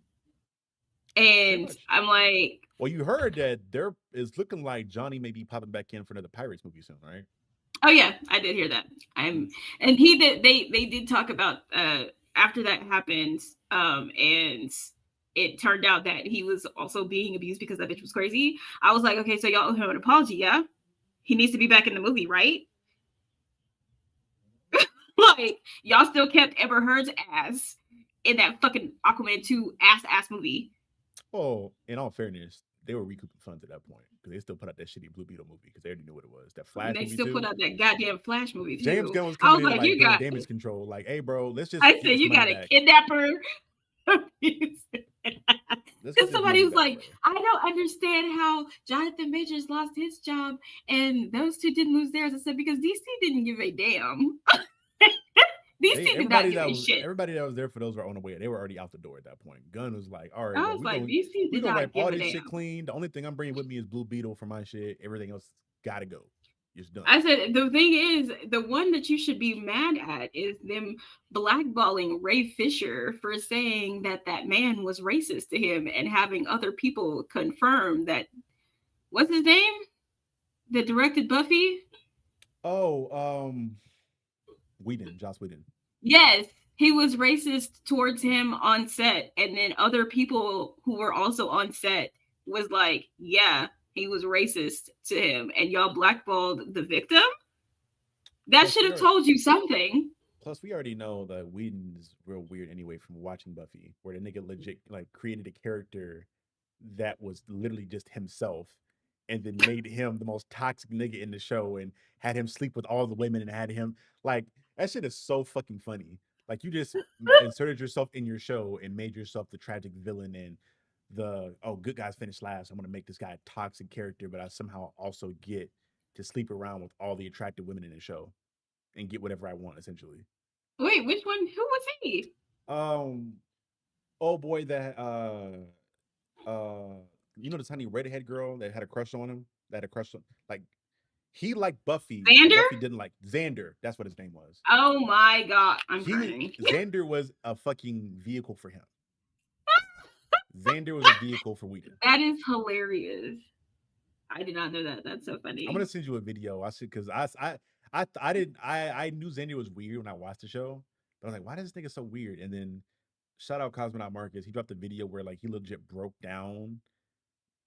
And I'm like, well, you heard that there is looking like Johnny may be popping back in for another Pirates movie soon, right? Oh yeah, I did hear that. And they did talk about after that happened, and it turned out that he was also being abused because that bitch was crazy. I was like, okay, so y'all owe him an apology, yeah? He needs to be back in the movie, right? Like, y'all still kept Amber Heard's ass in that fucking Aquaman 2 ass movie. Oh, in all fairness, recouping funds at that point because they still put out that shitty Blue Beetle movie because they already knew what it was. That Flash They movie still too. put out that goddamn Flash movie too. James Gunn was I coming was in like, like you doing got. damage control. Like, hey, bro, let's just. I get said this you money got a back. kidnapper. Let's get Because this somebody money was back, like, bro. I don't understand how Jonathan Majors lost his job and those two didn't lose theirs. I said, because DC didn't give a damn. DC did not give a shit. Everybody that was there for those were on the way. They were already out the door at that point. Gunn was like, all right, I bro, was we like, gonna, DC we did gonna not wipe give all a this damn. shit clean. The only thing I'm bringing with me is Blue Beetle for my shit. Everything else gotta go. It's done. I said, the thing is, the one that you should be mad at is them blackballing Ray Fisher for saying that that man was racist to him and having other people confirm that. What's his name? That directed Buffy? Oh, Joss Whedon. Yes, he was racist towards him on set, and then other people who were also on set was like, yeah, he was racist to him, and y'all blackballed the victim. That Plus, should have told you something. Plus, we already know that Whedon is real weird anyway from watching Buffy, where the nigga legit like created a character that was literally just himself, and then made him the most toxic nigga in the show, and had him sleep with all the women, and had him like that shit is so fucking funny. Like you just inserted yourself in your show and made yourself the tragic villain and the good guys finish last. I'm gonna make this guy a toxic character, but I somehow also get to sleep around with all the attractive women in the show and get whatever I want essentially. Wait, which one? Who was he? Oh boy, that you know the tiny redhead girl that had a crush on him, that had a crush on like he liked Buffy. Xander? Buffy didn't like Xander. That's what his name was. Oh my god, I'm crying. Xander was a fucking vehicle for him. Xander was a vehicle for Whedon. That is hilarious. I did not know that. That's so funny. I'm gonna send you a video. I said because I knew Xander was weird when I watched the show, but I was like, why is this nigga so weird? And then shout out Cosmonaut Marcus. He dropped a video where like he legit broke down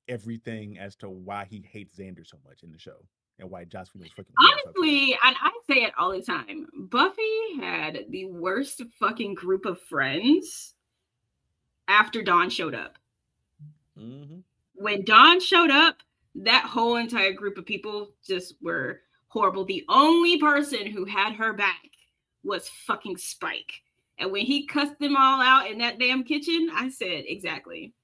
everything as to why he hates Xander so much in the show and why Joss Whedon was fucking honestly, and I say it all the time, Buffy had the worst fucking group of friends after Dawn showed up. Mm-hmm. When Dawn showed up, that whole entire group of people just were horrible. The only person who had her back was fucking Spike. And when he cussed them all out in that damn kitchen, I said, exactly.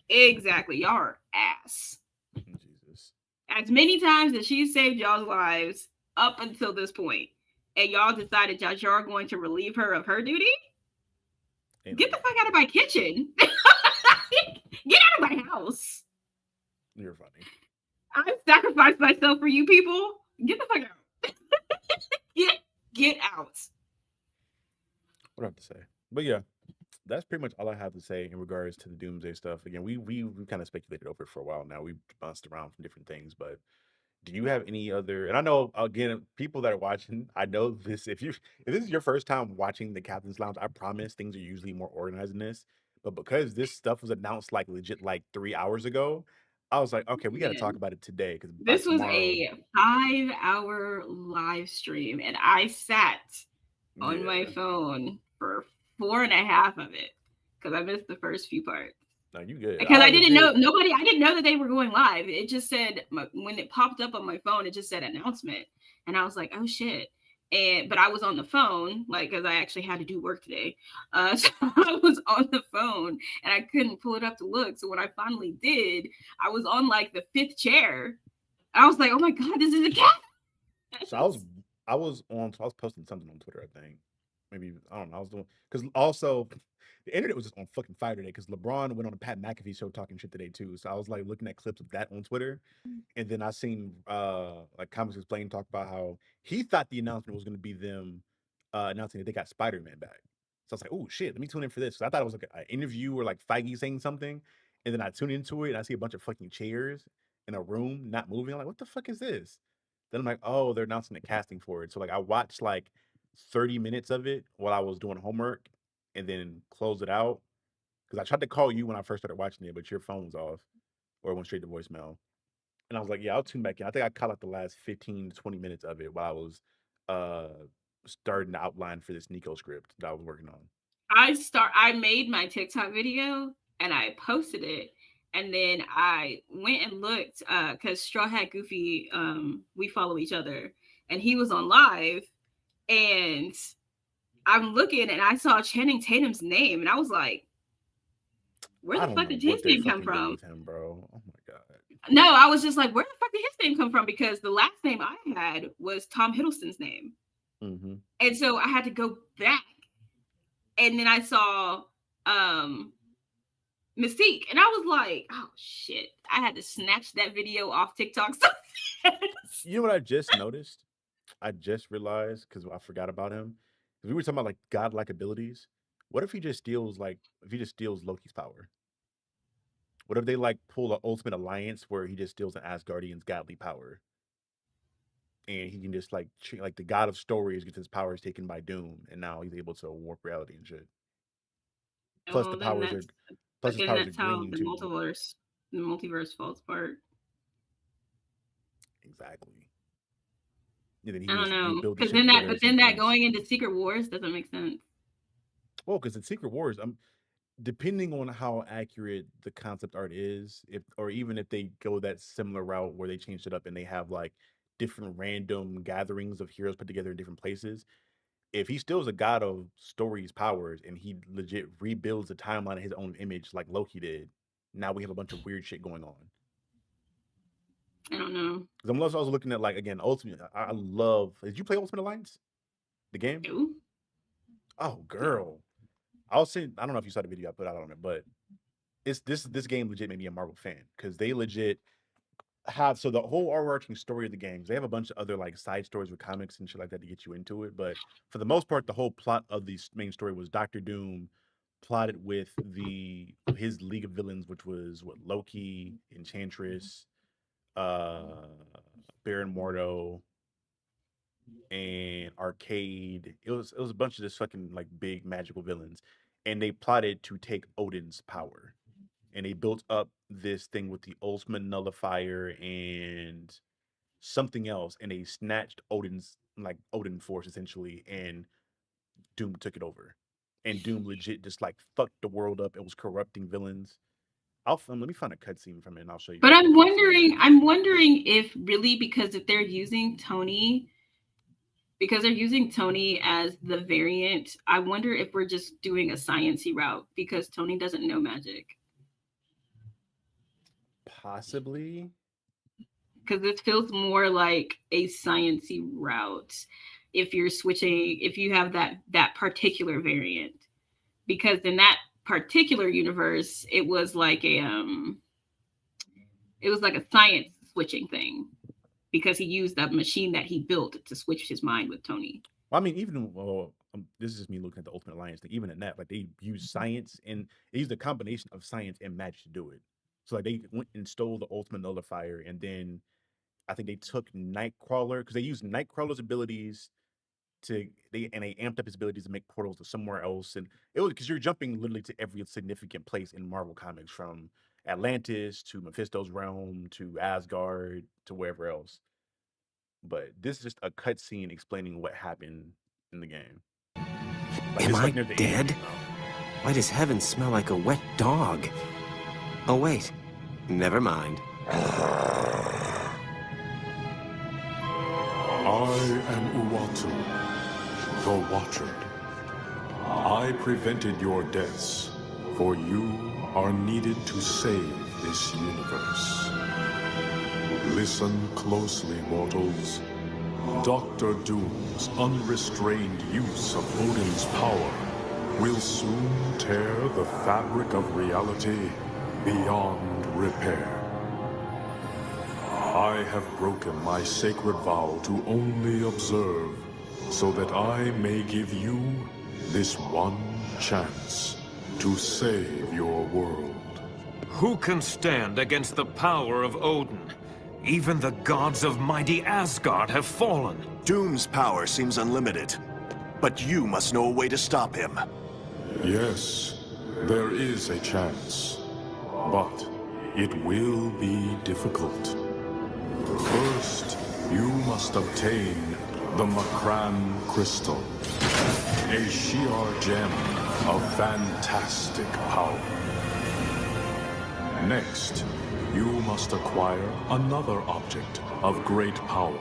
Y'all are ass. Jesus. As many times as she saved y'all's lives up until this point, and y'all decided y'all are going to relieve her of her duty, get the fuck out of my kitchen. Get out of my house. You're funny. I've sacrificed myself for you people. Get the fuck out. Get out. What do I have to say? But yeah, that's pretty much all I have to say in regards to the Doomsday stuff. Again, we kind of speculated over it for a while now. We've bounced around from different things, but do you have any other? And I know again, people that are watching, I know this. If this is your first time watching the Captain's Lounge, I promise things are usually more organized than this. But because this stuff was announced like legit like 3 hours ago, I was like, okay, we got to talk about it today because this was a 5-hour live stream, and I sat on my phone for 4.5 of it because I missed the first few parts. No, you good. Because I didn't know I didn't know that they were going live. It just said when it popped up on my phone, it just said announcement, and I was like, oh shit. But I was on the phone, like, because I actually had to do work today. So I was on the phone and I couldn't pull it up to look. So when I finally did, I was on like the 5th chair. I was like, oh my God, this is a cat. So I was posting something on Twitter, I think. Maybe, I don't know. I was doing, because also the internet was just on fucking fire today because LeBron went on a Pat McAfee show talking shit today too. So I was like looking at clips of that on Twitter. And then I seen like Comics Explained talk about how he thought the announcement was going to be them announcing that they got Spider-Man back. So I was like, oh shit, let me tune in for this. So I thought it was like an interview or like Feige saying something. And then I tune into it and I see a bunch of fucking chairs in a room not moving. I'm like, what the fuck is this? Then I'm like, oh, they're announcing the casting for it. So like I watched like 30 minutes of it while I was doing homework and then closed it out. Because I tried to call you when I first started watching it, but your phone was off or it went straight to voicemail. And I was like, yeah, I'll tune back in. I think I caught like the last 15 to 20 minutes of it while I was starting the outline for this Nico script that I was working on. I made my TikTok video and I posted it. And then I went and looked because Straw Hat Goofy, we follow each other, and he was on live, and I'm looking and I saw Channing Tatum's name, and I was like, where I the don't fuck know did what his they name come fucking did from? with him, bro. Oh my god. No, I was just like, where the fuck did his name come from? Because the last name I had was Tom Hiddleston's name. Mm-hmm. And so I had to go back. And then I saw Mystique. And I was like, oh shit. I had to snatch that video off TikTok. So You know what I just noticed? I just realized because I forgot about him. Because we were talking about like godlike abilities. What if he just steals Loki's power? What if they like pull an ultimate alliance where he just steals an Asgardian's godly power? And he can just like like the god of stories gets his powers taken by Doom, and now he's able to warp reality and shit. Plus the then powers are plus his powers are that's how green the too. multiverse falls apart. Exactly. And then he I don't just know. rebuild the Because shit then that together but in then that sequence. going into Secret Wars doesn't make sense. Well, because in Secret Wars, depending on how accurate the concept art is, or even if they go that similar route where they change it up and they have like different random gatherings of heroes put together in different places, if he steals a god of stories powers and he legit rebuilds the timeline in his own image like Loki did, now we have a bunch of weird shit going on. I don't know. Because I'm also looking at like again Ultimate. I love. Did you play Ultimate Alliance? The game? Ooh. Oh, girl. I'll say I don't know if you saw the video I put out on it, but it's this game legit made me a Marvel fan because they legit have the whole overarching story of the games. They have a bunch of other like side stories with comics and shit like that to get you into it, but for the most part, the whole plot of the main story was Doctor Doom plotted with his League of Villains, which was what Loki, Enchantress, Baron Mordo, and Arcade. It was a bunch of this fucking like big magical villains, and they plotted to take Odin's power, and they built up this thing with the Ultimate Nullifier and something else, and they snatched Odin Force essentially, and Doom took it over, and Doom legit just like fucked the world up. It was corrupting villains. Let me find a cutscene from it, and I'll show you. But I'm wondering if really because if they're using Tony as the variant, I wonder if we're just doing a sciencey route because Tony doesn't know magic. Possibly. Because this feels more like a sciencey route if you have that particular variant. Because in that particular universe, it was like a science switching thing because he used that machine that he built to switch his mind with Tony. Well, I mean, this is just me looking at the Ultimate Alliance thing. Even in that, like they use science and they used a combination of science and magic to do it. So like they went and stole the Ultimate Nullifier, and then I think they took Nightcrawler because they used Nightcrawler's abilities they amped up his abilities to make portals to somewhere else, and it was because you're jumping literally to every significant place in Marvel Comics, from Atlantis to Mephisto's realm to Asgard to wherever else. But this is just a cutscene explaining what happened in the game. Like, Am I near the dead? end. Why does heaven smell like a wet dog? Oh, wait. Never mind. I am Uatu, the Watcher. I prevented your deaths, for you are needed to save this universe. Listen closely, mortals. Dr. Doom's unrestrained use of Odin's power will soon tear the fabric of reality beyond repair. I have broken my sacred vow to only observe, so that I may give you this one chance to save your world. Who can stand against the power of Odin? Even the gods of mighty Asgard have fallen. Doom's power seems unlimited, but you must know a way to stop him. Yes, there is a chance, but it will be difficult. First, you must obtain the Makran Crystal, a Shi'ar gem of fantastic power. Next, you must acquire another object of great power,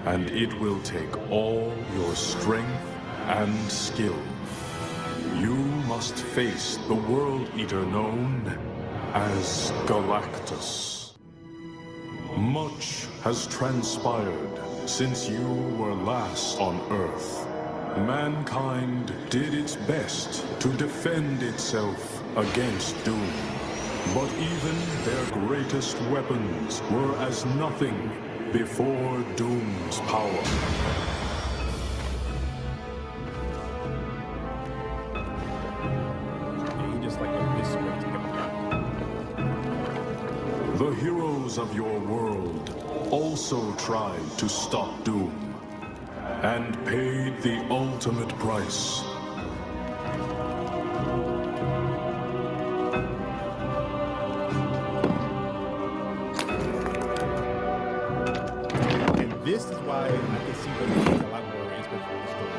and it will take all your strength and skill. You must face the World Eater known as Galactus. Much has transpired since you were last on Earth. Mankind did its best to defend itself against Doom. But even their greatest weapons were as nothing before Doom's power. He just like eviscerates him. The heroes of your world also tried to stop Doom and paid the ultimate price. And this is why I can see them being a lot more inspiration for the story.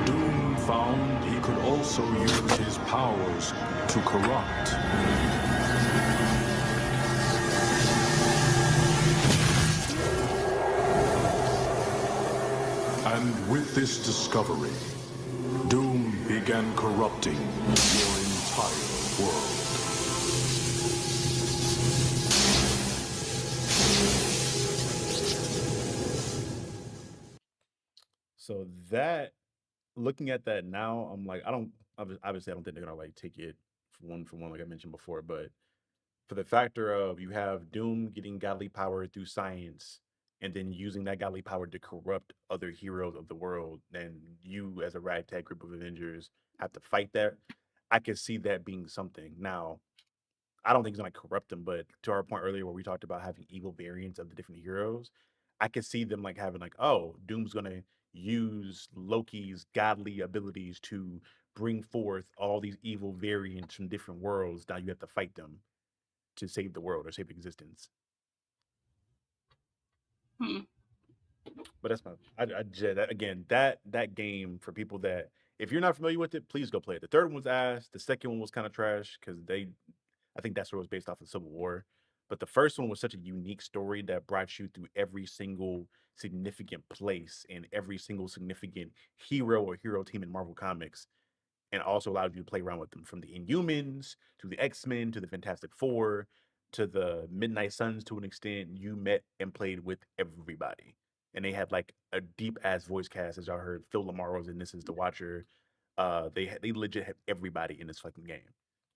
Doom found he could also use his powers to corrupt. And with this discovery, Doom began corrupting your entire world. So that, looking at that now, I'm like, obviously I don't think they're gonna like take it for one like I mentioned before, but for the factor of you have Doom getting godly power through science and then using that godly power to corrupt other heroes of the world, then you as a ragtag group of Avengers have to fight that. I could see that being something. Now, I don't think it's gonna corrupt them, but to our point earlier where we talked about having evil variants of the different heroes, I could see them like having like, oh, Doom's gonna use Loki's godly abilities to bring forth all these evil variants from different worlds. Now you have to fight them to save the world or save existence. Hmm. But that's my that again, that game for people that if you're not familiar with it, please go play it. The third one was ass. The second one was kind of trash because I think that's what it was based off of Civil War. But the first one was such a unique story that brought you through every single significant place and every single significant hero or hero team in Marvel Comics, and also allowed you to play around with them from the Inhumans to the X-Men to the Fantastic Four to the Midnight Suns to an extent. You met and played with everybody. And they had like a deep ass voice cast, as y'all heard. Phil Lamar was in This Is the Watcher. They legit had everybody in this fucking game.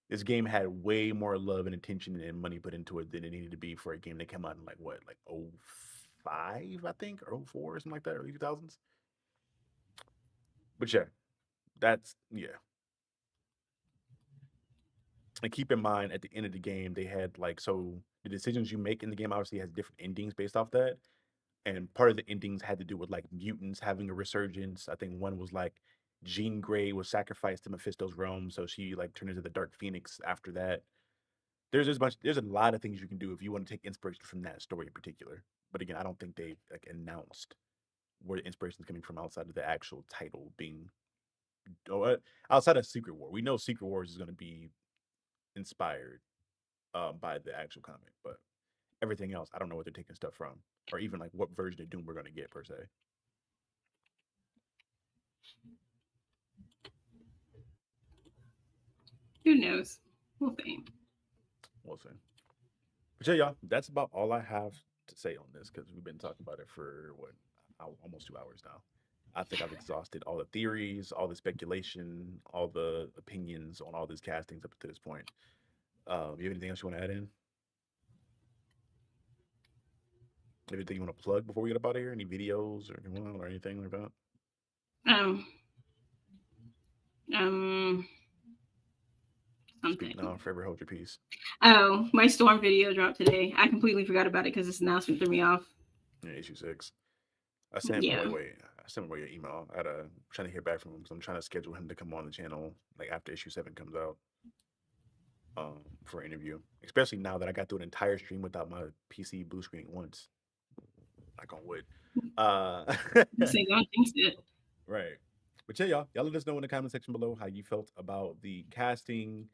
This game had way more love and attention and money put into it than it needed to be for a game that came out in like what, like 05, I think, or 04 or something like that, early 2000s. But yeah, yeah. And keep in mind, at the end of the game, they had like, so the decisions you make in the game obviously has different endings based off that. And part of the endings had to do with like mutants having a resurgence. I think one was like Jean Grey was sacrificed to Mephisto's realm, so she like turned into the Dark Phoenix after that. There's a lot of things you can do if you want to take inspiration from that story in particular. But again, I don't think they like announced where the inspiration is coming from outside of the actual title being outside of Secret War. We know Secret Wars is going to be inspired by the actual comic, but everything else, I don't know what they're taking stuff from, or even like what version of Doom we're going to get per se. Who knows? We'll see. We'll see. But yeah, y'all, that's about all I have to say on this because we've been talking about it for what, almost 2 hours now. I think I've exhausted all the theories, all the speculation, all the opinions on all these castings up to this point. You have anything else you want to add in? Anything you want to plug before we get up out of here? Any videos or anything like that? something. No, forever hold your peace. Oh, my Storm video dropped today. I completely forgot about it because this announcement threw me off. Yeah, issue 6. I sent Yeah. I sent away your email. Trying to hear back from him because I'm trying to schedule him to come on the channel like after issue 7 comes out. For an interview. Especially now that I got through an entire stream without my PC blue screening once. Like on wood. Say God thinks it. Right. But yeah, y'all let us know in the comment section below how you felt about the casting,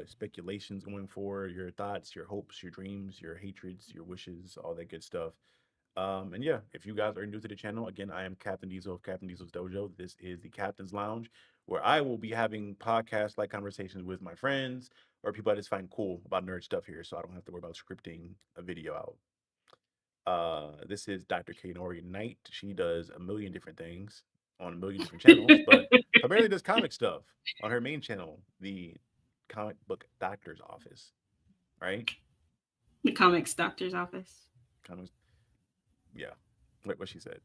speculations going forward, your thoughts, your hopes, your dreams, your hatreds, your wishes, all that good stuff. And yeah, if you guys are new to the channel, again, I am Captain Diesel of Captain Diesel's Dojo. This is the Captain's Lounge, where I will be having podcast-like conversations with my friends or people I just find cool about nerd stuff here, so I don't have to worry about scripting a video out. This is Dr. Kainori Knight. She does a million different things on a million different channels, but primarily does comic stuff on her main channel, the Comic Book Doctor's Office, right? The Comics Doctor's Office. Comics. Yeah, what she said.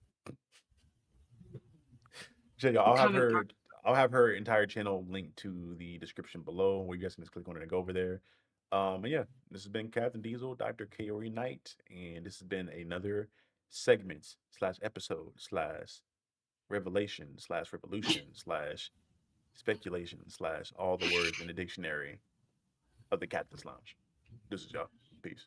So yeah, I'll have her entire channel linked to the description below, where you guys can just click on it and go over there. And yeah, this has been Captain Diesel, Dr. Kaori Knight, and this has been another segment / episode / revelation / revolution / speculation / all the words in the dictionary of the Captain's Lounge. This is y'all. Peace.